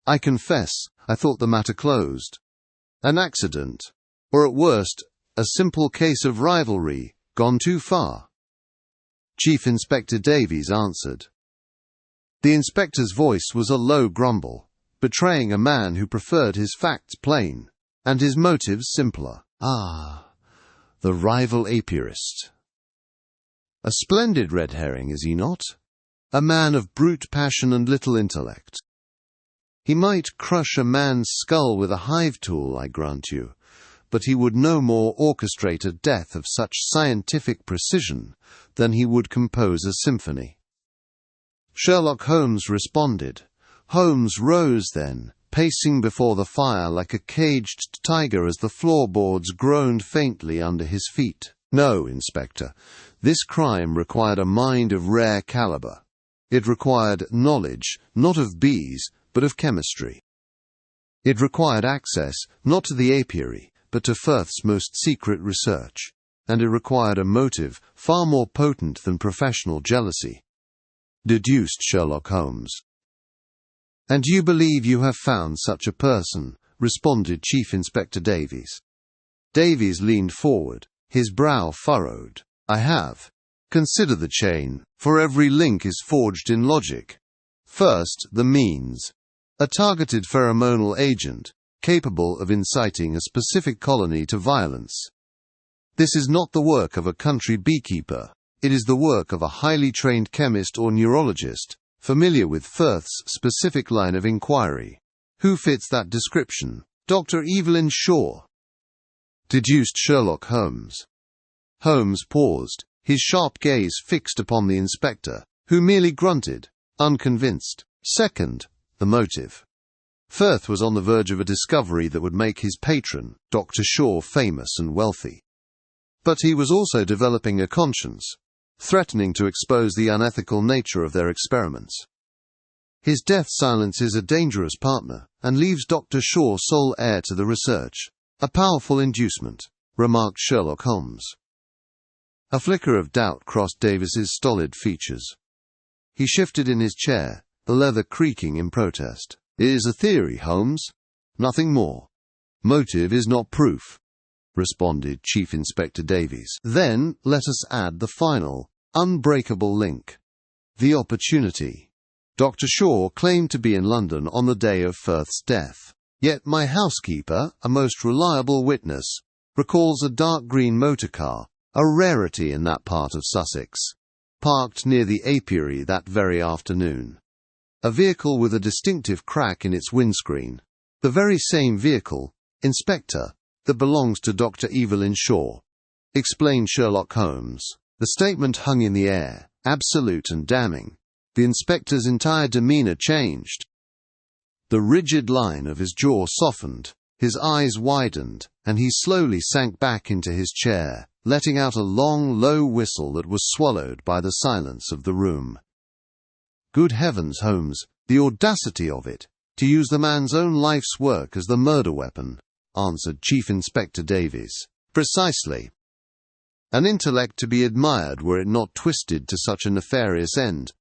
I confess, I thought the matter closed. An accident, or at worst, a simple case of rivalry, gone too far." Chief Inspector Davies answered. The inspector's voice was a low grumble, betraying a man who preferred his facts plain, and his motives simpler. "Ah, the rival apiarist. A splendid red herring, is he not? A man of brute passion and little intellect. He might crush a man's skull with a hive tool, I grant you, but he would no more orchestrate a death of such scientific precision than he would compose a symphony." Sherlock Holmes responded. Holmes rose then, pacing before the fire like a caged tiger as the floorboards groaned faintly under his feet. "No, Inspector, this crime required a mind of rare calibre. It required knowledge, not of bees, but of chemistry. It required access, not to the apiary, but to Firth's most secret research. And it required a motive far more potent than professional jealousy," deduced Sherlock Holmes. "And you believe you have found such a person?" responded Chief Inspector Davies. Davies leaned forward, his brow furrowed. "I have. Consider the chain, for every link is forged in logic. First, the means. A targeted pheromonal agent, capable of inciting a specific colony to violence. This is not the work of a country beekeeper. It is the work of a highly trained chemist or neurologist, familiar with Firth's specific line of inquiry. Who fits that description? Dr. Evelyn Shaw," deduced Sherlock Holmes. Holmes paused, his sharp gaze fixed upon the inspector, who merely grunted, unconvinced. "Second, the motive. Firth was on the verge of a discovery that would make his patron, Dr. Shaw, famous and wealthy. But he was also developing a conscience, threatening to expose the unethical nature of their experiments. His death silences a dangerous partner, and leaves Dr. Shaw sole heir to the research. A powerful inducement," remarked Sherlock Holmes. A flicker of doubt crossed Davies's stolid features. He shifted in his chair, the leather creaking in protest. "It is a theory, Holmes. Nothing more. Motive is not proof," responded Chief Inspector Davies. "Then let us add the final, unbreakable link. The opportunity. Dr. Shaw claimed to be in London on the day of Firth's death. Yet my housekeeper, a most reliable witness, recalls a dark green motor car, a rarity in that part of Sussex, parked near the apiary that very afternoon. A vehicle with a distinctive crack in its windscreen. The very same vehicle, Inspector, that belongs to Dr. Evelyn Shaw," explained Sherlock Holmes. The statement hung in the air, absolute and damning. The inspector's entire demeanour changed. The rigid line of his jaw softened, his eyes widened, and he slowly sank back into his chair, letting out a long, low whistle that was swallowed by the silence of the room. "Good heavens, Holmes, the audacity of it, to use the man's own life's work as the murder weapon," answered Chief Inspector Davies. "Precisely. An intellect to be admired were it not twisted to such a nefarious end.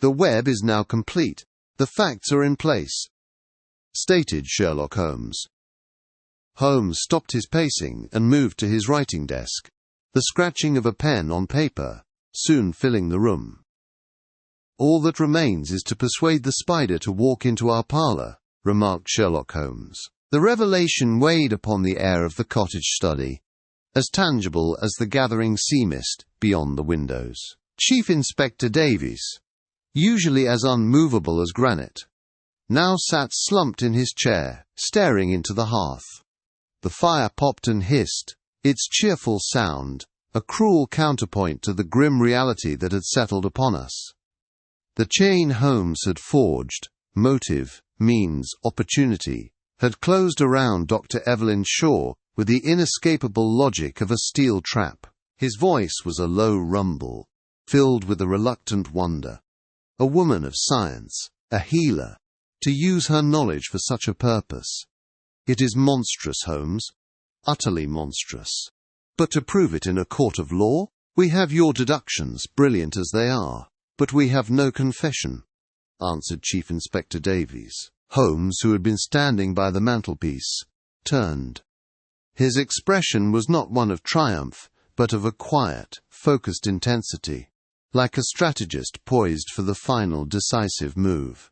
The web is now complete. The facts are in place," stated Sherlock Holmes. Holmes stopped his pacing and moved to his writing desk, the scratching of a pen on paper soon filling the room. "All that remains is to persuade the spider to walk into our parlour," remarked Sherlock Holmes. The revelation weighed upon the air of the cottage study, as tangible as the gathering sea mist beyond the windows. Chief Inspector Davies, usually as unmovable as granite, now sat slumped in his chair, staring into the hearth. The fire popped and hissed, its cheerful sound a cruel counterpoint to the grim reality that had settled upon us. The chain Holmes had forged, motive, means, opportunity, had closed around Dr. Evelyn Shaw with the inescapable logic of a steel trap. His voice was a low rumble, filled with a reluctant wonder. A woman of science, a healer, to use her knowledge for such a purpose. It is monstrous, Holmes, utterly monstrous. But to prove it in a court of law, we have your deductions, brilliant as they are, but we have no confession, answered Chief Inspector Davies. Holmes, who had been standing by the mantelpiece, turned. His expression was not one of triumph, but of a quiet, focused intensity, like a strategist poised for the final decisive move.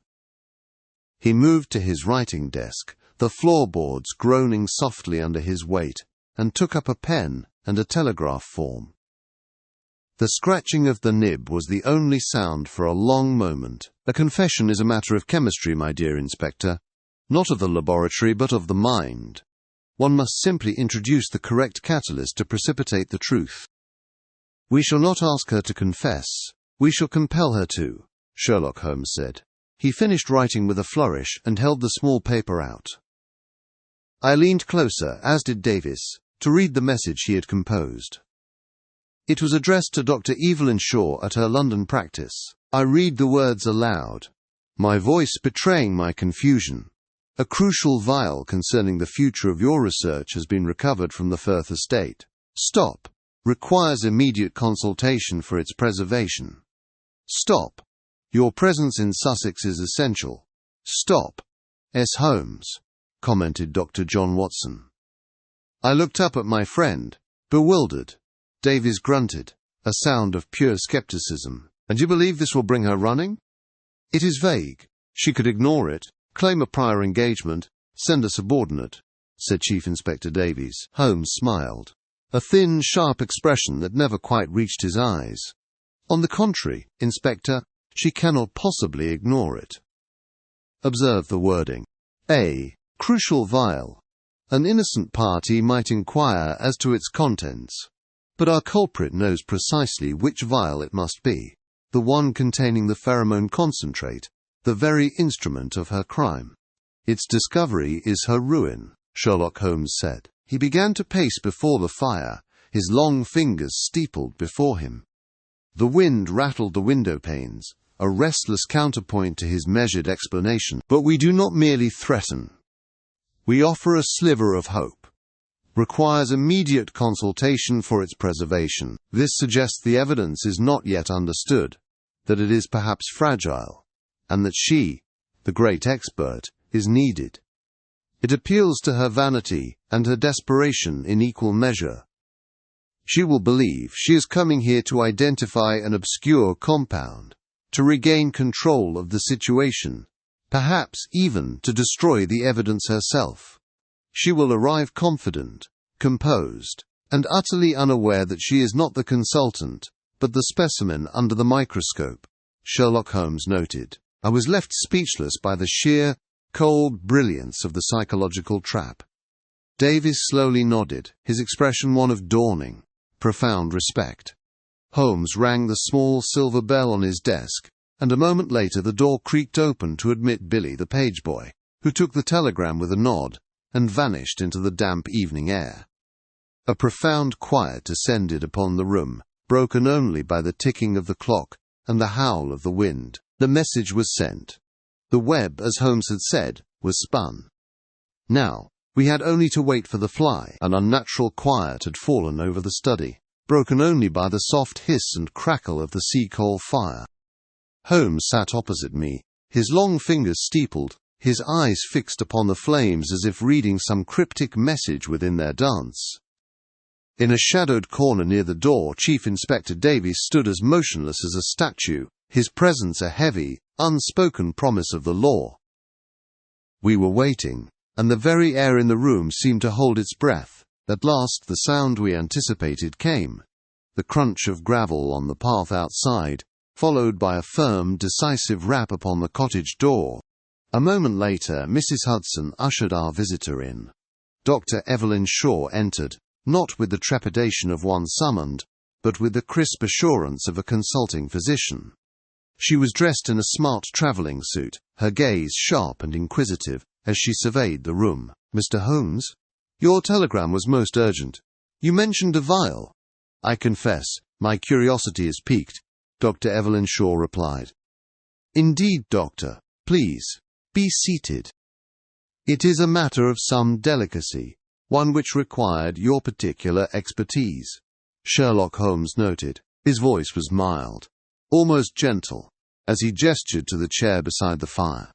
He moved to his writing desk, the floorboards groaning softly under his weight, and took up a pen and a telegraph form. The scratching of the nib was the only sound for a long moment. "A confession is a matter of chemistry, my dear Inspector, not of the laboratory but of the mind. One must simply introduce the correct catalyst to precipitate the truth." "We shall not ask her to confess. We shall compel her to," Sherlock Holmes said. He finished writing with a flourish and held the small paper out. I leaned closer, as did Davies, to read the message he had composed. It was addressed to Dr. Evelyn Shaw at her London practice. I read the words aloud, my voice betraying my confusion. "A crucial vial concerning the future of your research has been recovered from the Firth estate. Stop. Requires immediate consultation for its preservation. Stop. Your presence in Sussex is essential. Stop. S. Holmes," commented Dr. John Watson. I looked up at my friend, bewildered. Davies grunted, a sound of pure skepticism. "And you believe this will bring her running?" "It is vague. She could ignore it, claim a prior engagement, send a subordinate," said Chief Inspector Davies. Holmes smiled, a thin, sharp expression that never quite reached his eyes. "On the contrary, Inspector, she cannot possibly ignore it. Observe the wording. A crucial vial. An innocent party might inquire as to its contents, but our culprit knows precisely which vial it must be, the one containing the pheromone concentrate, the very instrument of her crime. Its discovery is her ruin," Sherlock Holmes said. He began to pace before the fire, his long fingers steepled before him. The wind rattled the window panes, a restless counterpoint to his measured explanation. "But we do not merely threaten. We offer a sliver of hope. Requires immediate consultation for its preservation. This suggests the evidence is not yet understood, that it is perhaps fragile, and that she, the great expert, is needed. It appeals to her vanity and her desperation in equal measure. She will believe she is coming here to identify an obscure compound, to regain control of the situation, perhaps even to destroy the evidence herself. She will arrive confident, composed, and utterly unaware that she is not the consultant, but the specimen under the microscope," Sherlock Holmes noted. I was left speechless by the sheer, cold brilliance of the psychological trap. Davies slowly nodded, his expression one of dawning, profound respect. Holmes rang the small silver bell on his desk, and a moment later the door creaked open to admit Billy the page boy, who took the telegram with a nod and vanished into the damp evening air. A profound quiet descended upon the room, broken only by the ticking of the clock and the howl of the wind. The message was sent. The web, as Holmes had said, was spun. Now, we had only to wait for the fly. An unnatural quiet had fallen over the study, broken only by the soft hiss and crackle of the sea-coal fire. Holmes sat opposite me, his long fingers steepled, his eyes fixed upon the flames as if reading some cryptic message within their dance. In a shadowed corner near the door, Chief Inspector Davies stood as motionless as a statue, his presence a heavy, unspoken promise of the law. We were waiting, and the very air in the room seemed to hold its breath. At last the sound we anticipated came, the crunch of gravel on the path outside, followed by a firm, decisive rap upon the cottage door. A moment later Mrs. Hudson ushered our visitor in. Dr. Evelyn Shaw entered, not with the trepidation of one summoned, but with the crisp assurance of a consulting physician. She was dressed in a smart travelling suit, her gaze sharp and inquisitive, as she surveyed the room. "Mr. Holmes? Your telegram was most urgent. You mentioned a vial." "I confess, my curiosity is piqued," Dr. Evelyn Shaw replied. "Indeed, doctor. Please, be seated. It is a matter of some delicacy, one which required your particular expertise," Sherlock Holmes noted. His voice was mild, almost gentle, as he gestured to the chair beside the fire.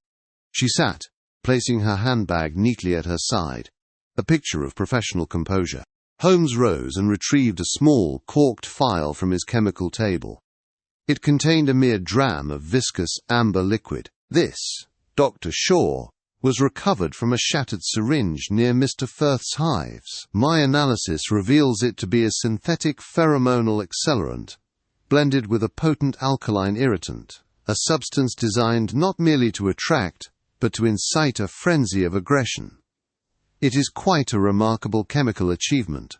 She sat, placing her handbag neatly at her side, a picture of professional composure. Holmes rose and retrieved a small, corked phial from his chemical table. It contained a mere dram of viscous, amber liquid. "This, Dr. Shaw, was recovered from a shattered syringe near Mr. Firth's hives. My analysis reveals it to be a synthetic pheromonal accelerant, blended with a potent alkaline irritant, a substance designed not merely to attract, but to incite a frenzy of aggression. It is quite a remarkable chemical achievement,"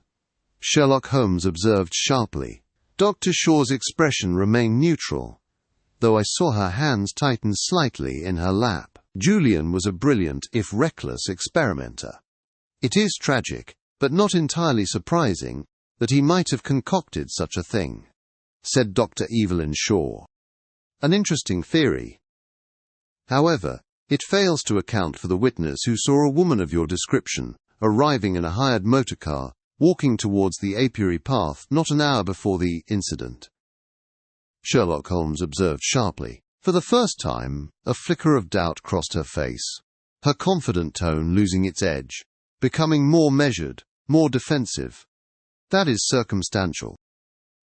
Sherlock Holmes observed sharply. Dr. Shaw's expression remained neutral, though I saw her hands tighten slightly in her lap. Julian was a brilliant, if reckless, experimenter. It is tragic, but not entirely surprising, that he might have concocted such a thing, said Dr. Evelyn Shaw. An interesting theory. However, it fails to account for the witness who saw a woman of your description, arriving in a hired motorcar, walking towards the apiary path not an hour before the incident, Sherlock Holmes observed sharply. For the first time, a flicker of doubt crossed her face, her confident tone losing its edge, becoming more measured, more defensive. "That is circumstantial.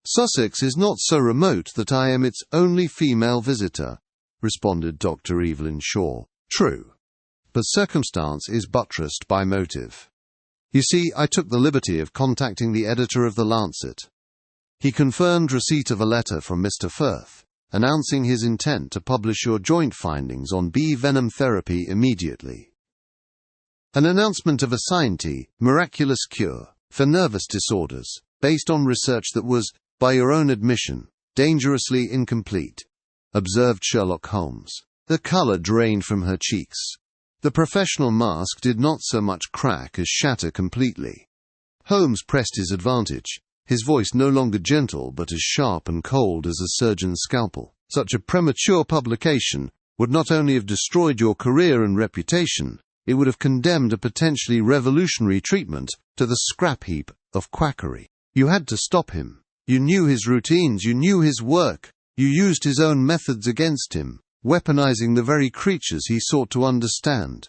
Sussex is not so remote that I am its only female visitor," responded Dr. Evelyn Shaw. "True. But circumstance is buttressed by motive. You see, I took the liberty of contacting the editor of the Lancet. He confirmed receipt of a letter from Mr. Firth, announcing his intent to publish your joint findings on bee venom therapy immediately. An announcement of a scientific, miraculous cure for nervous disorders, based on research that was, by your own admission, dangerously incomplete," observed Sherlock Holmes. The colour drained from her cheeks. The professional mask did not so much crack as shatter completely. Holmes pressed his advantage, his voice no longer gentle but as sharp and cold as a surgeon's scalpel. "Such a premature publication would not only have destroyed your career and reputation, it would have condemned a potentially revolutionary treatment to the scrap heap of quackery. You had to stop him. You knew his routines, you knew his work, you used his own methods against him, weaponizing the very creatures he sought to understand.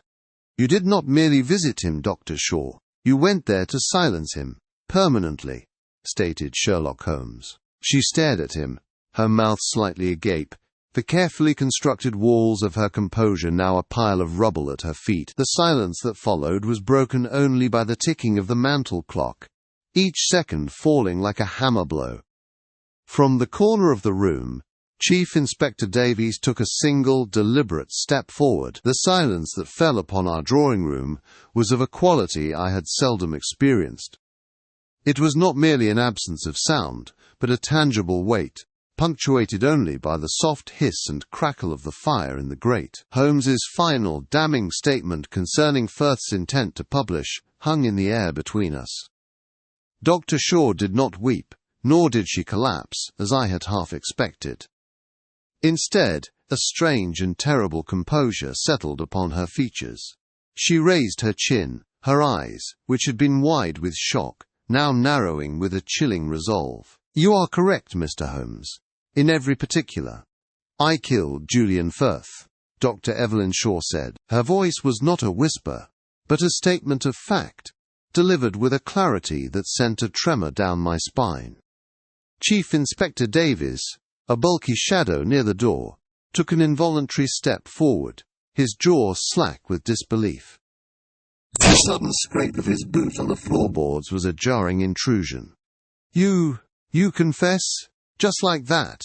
You did not merely visit him, Dr. Shaw, you went there to silence him, permanently," stated Sherlock Holmes. She stared at him, her mouth slightly agape, the carefully constructed walls of her composure now a pile of rubble at her feet. The silence that followed was broken only by the ticking of the mantel clock, each second falling like a hammer blow. From the corner of the room, Chief Inspector Davies took a single, deliberate step forward. The silence that fell upon our drawing-room was of a quality I had seldom experienced. It was not merely an absence of sound, but a tangible weight, punctuated only by the soft hiss and crackle of the fire in the grate. Holmes's final, damning statement concerning Firth's intent to publish hung in the air between us. Dr. Shaw did not weep, nor did she collapse, as I had half expected. Instead, a strange and terrible composure settled upon her features. She raised her chin, her eyes, which had been wide with shock, now narrowing with a chilling resolve. "You are correct, Mr. Holmes, in every particular. I killed Julian Firth. Dr. Evelyn Shaw said. Her voice was not a whisper, but a statement of fact, delivered with a clarity that sent a tremor down my spine. Chief Inspector Davies, a bulky shadow near the door, took an involuntary step forward, his jaw slack with disbelief. The sudden scrape of his boot on the floorboards was a jarring intrusion. You confess? Just like that?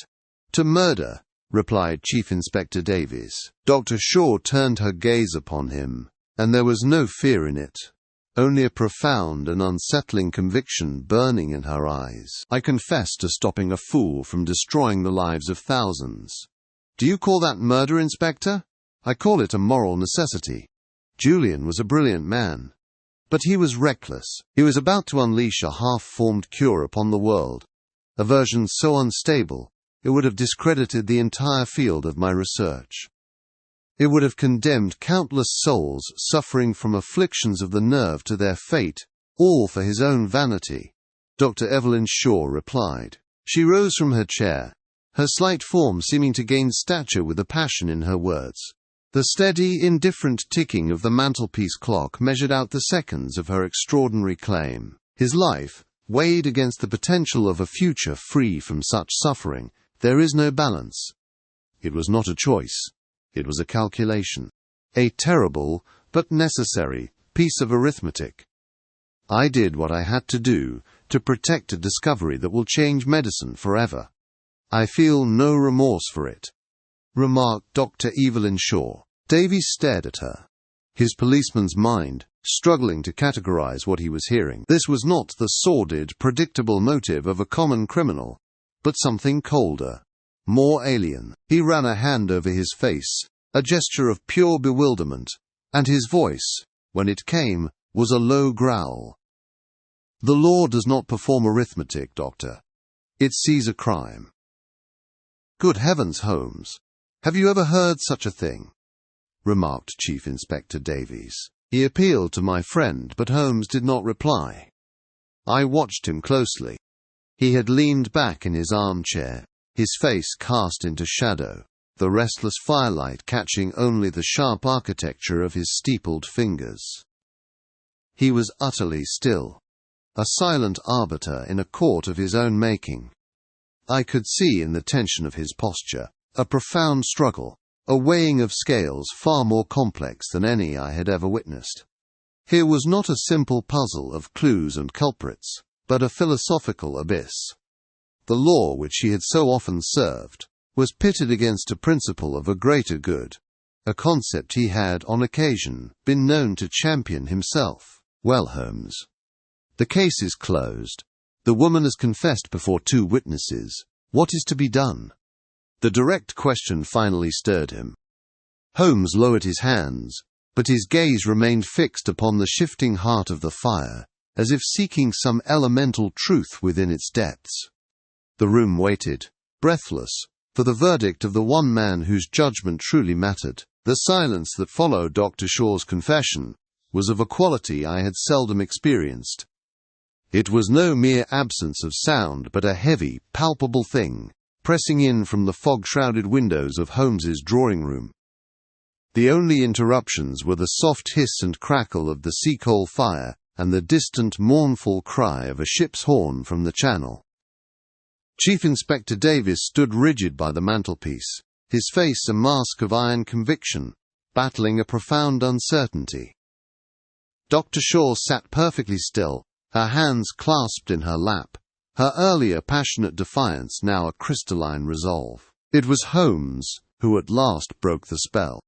To murder?" replied Chief Inspector Davies. Dr. Shaw turned her gaze upon him, and there was no fear in it, only a profound and unsettling conviction burning in her eyes. "I confess to stopping a fool from destroying the lives of thousands. Do you call that murder, Inspector? I call it a moral necessity. Julian was a brilliant man, but he was reckless. He was about to unleash a half-formed cure upon the world, a version so unstable it would have discredited the entire field of my research. It would have condemned countless souls suffering from afflictions of the nerve to their fate, all for his own vanity," Dr. Evelyn Shaw replied. She rose from her chair, her slight form seeming to gain stature with the passion in her words. The steady, indifferent ticking of the mantelpiece clock measured out the seconds of her extraordinary claim. His life, weighed against the potential of a future free from such suffering, there is no balance. It was not a choice. It was a calculation. A terrible, but necessary, piece of arithmetic. I did what I had to do to protect a discovery that will change medicine forever. I feel no remorse for it," remarked Dr. Evelyn Shaw. Davies stared at her, his policeman's mind struggling to categorize what he was hearing. This was not the sordid, predictable motive of a common criminal, but something colder, more alien. He ran a hand over his face, a gesture of pure bewilderment, and his voice, when it came, was a low growl. "The law does not perform arithmetic, Doctor. It sees a crime." "Good heavens, Holmes! Have you ever heard such a thing?" remarked Chief Inspector Davies. He appealed to my friend, but Holmes did not reply. I watched him closely. He had leaned back in his armchair, his face cast into shadow, the restless firelight catching only the sharp architecture of his steepled fingers. He was utterly still, a silent arbiter in a court of his own making. I could see in the tension of his posture a profound struggle, a weighing of scales far more complex than any I had ever witnessed. Here was not a simple puzzle of clues and culprits, but a philosophical abyss. The law which he had so often served was pitted against a principle of a greater good, a concept he had, on occasion, been known to champion himself. "Well, Holmes, the case is closed. The woman has confessed before 2 witnesses. What is to be done?" The direct question finally stirred him. Holmes lowered his hands, but his gaze remained fixed upon the shifting heart of the fire, as if seeking some elemental truth within its depths. The room waited, breathless, for the verdict of the one man whose judgment truly mattered. The silence that followed Dr. Shaw's confession was of a quality I had seldom experienced. It was no mere absence of sound, but a heavy, palpable thing, pressing in from the fog-shrouded windows of Holmes's drawing-room. The only interruptions were the soft hiss and crackle of the sea-coal fire and the distant, mournful cry of a ship's horn from the channel. Chief Inspector Davies stood rigid by the mantelpiece, his face a mask of iron conviction, battling a profound uncertainty. Dr. Shaw sat perfectly still, her hands clasped in her lap, her earlier passionate defiance now a crystalline resolve. It was Holmes who at last broke the spell.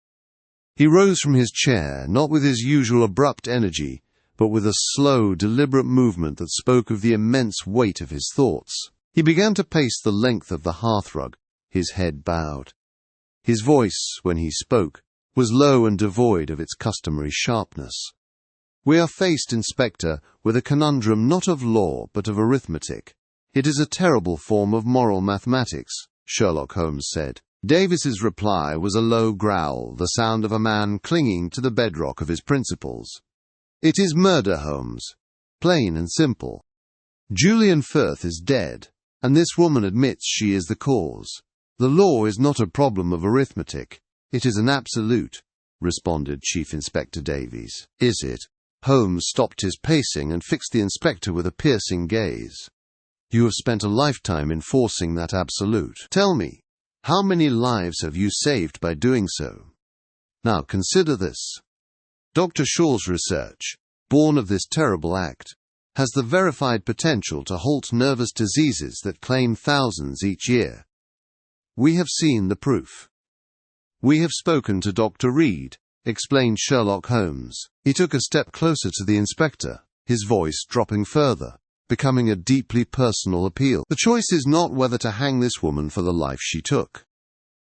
He rose from his chair, not with his usual abrupt energy, but with a slow, deliberate movement that spoke of the immense weight of his thoughts. He began to pace the length of the hearthrug, his head bowed. His voice, when he spoke, was low and devoid of its customary sharpness. "We are faced, Inspector, with a conundrum not of law but of arithmetic. It is a terrible form of moral mathematics," Sherlock Holmes said. Davies's reply was a low growl, the sound of a man clinging to the bedrock of his principles. "It is murder, Holmes. Plain and simple. Julian Firth is dead, and this woman admits she is the cause. The law is not a problem of arithmetic. "It is an absolute," responded Chief Inspector Davies. "Is it?" Holmes stopped his pacing and fixed the inspector with a piercing gaze. "You have spent a lifetime enforcing that absolute. Tell me, how many lives have you saved by doing so? Now consider this. Dr. Shaw's research, born of this terrible act, has the verified potential to halt nervous diseases that claim thousands each year. We have seen the proof." "We have spoken to Dr. Reed," explained Sherlock Holmes. He took a step closer to the inspector, his voice dropping further, becoming a deeply personal appeal. "The choice is not whether to hang this woman for the life she took.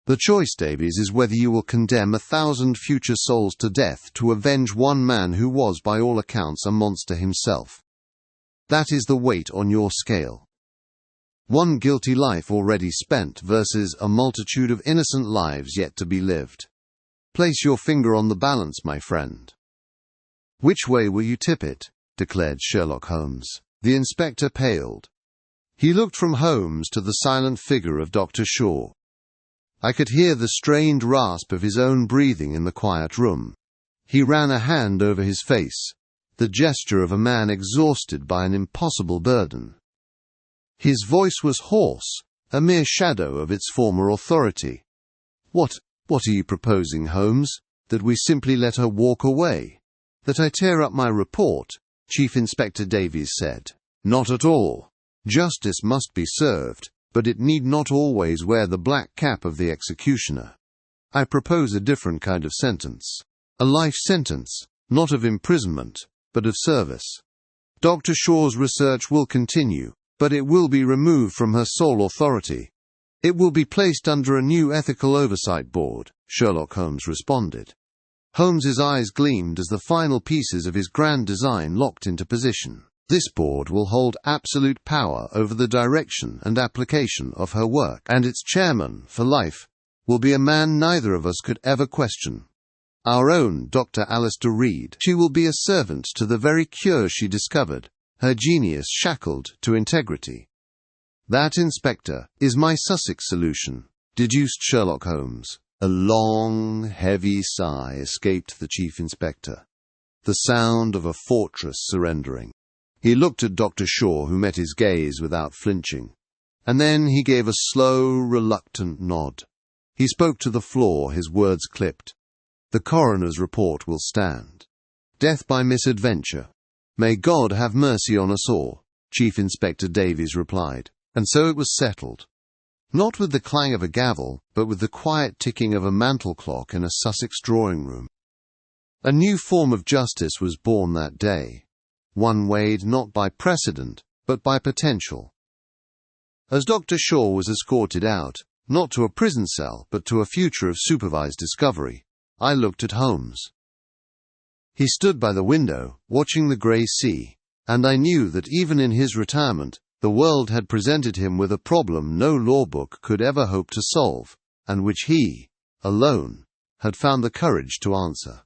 The choice, Davies, is whether you will condemn 1,000 future souls to death to avenge one man who was, by all accounts, a monster himself. That is the weight on your scale. One guilty life already spent versus a multitude of innocent lives yet to be lived. Place your finger on the balance, my friend." "Which way will you tip it?" declared Sherlock Holmes. The inspector paled. He looked from Holmes to the silent figure of Dr. Shaw. I could hear the strained rasp of his own breathing in the quiet room. He ran a hand over his face, the gesture of a man exhausted by an impossible burden. His voice was hoarse, a mere shadow of its former authority. What are you proposing, Holmes? That we simply let her walk away? That I tear up my report?" Chief Inspector Davies said. "Not at all. Justice must be served, but it need not always wear the black cap of the executioner. I propose a different kind of sentence. A life sentence, not of imprisonment, but of service. Dr. Shaw's research will continue, but it will be removed from her sole authority. It will be placed under a new ethical oversight board," Sherlock Holmes responded. Holmes's eyes gleamed as the final pieces of his grand design locked into position. "This board will hold absolute power over the direction and application of her work, and its chairman, for life, will be a man neither of us could ever question. Our own Dr. Alistair Reed. She will be a servant to the very cure she discovered, her genius shackled to integrity. That, Inspector, is my Sussex solution," deduced Sherlock Holmes. A long, heavy sigh escaped the Chief Inspector, the sound of a fortress surrendering. He looked at Dr. Shaw, who met his gaze without flinching, and then he gave a slow, reluctant nod. He spoke to the floor, his words clipped. "The coroner's report will stand. Death by misadventure. May God have mercy on us all," Chief Inspector Davies replied. And so it was settled. Not with the clang of a gavel, but with the quiet ticking of a mantel clock in a Sussex drawing room. A new form of justice was born that day, one weighed not by precedent, but by potential. As Dr. Shaw was escorted out, not to a prison cell, but to a future of supervised discovery, I looked at Holmes. He stood by the window, watching the grey sea, and I knew that even in his retirement, the world had presented him with a problem no law book could ever hope to solve, and which he, alone, had found the courage to answer.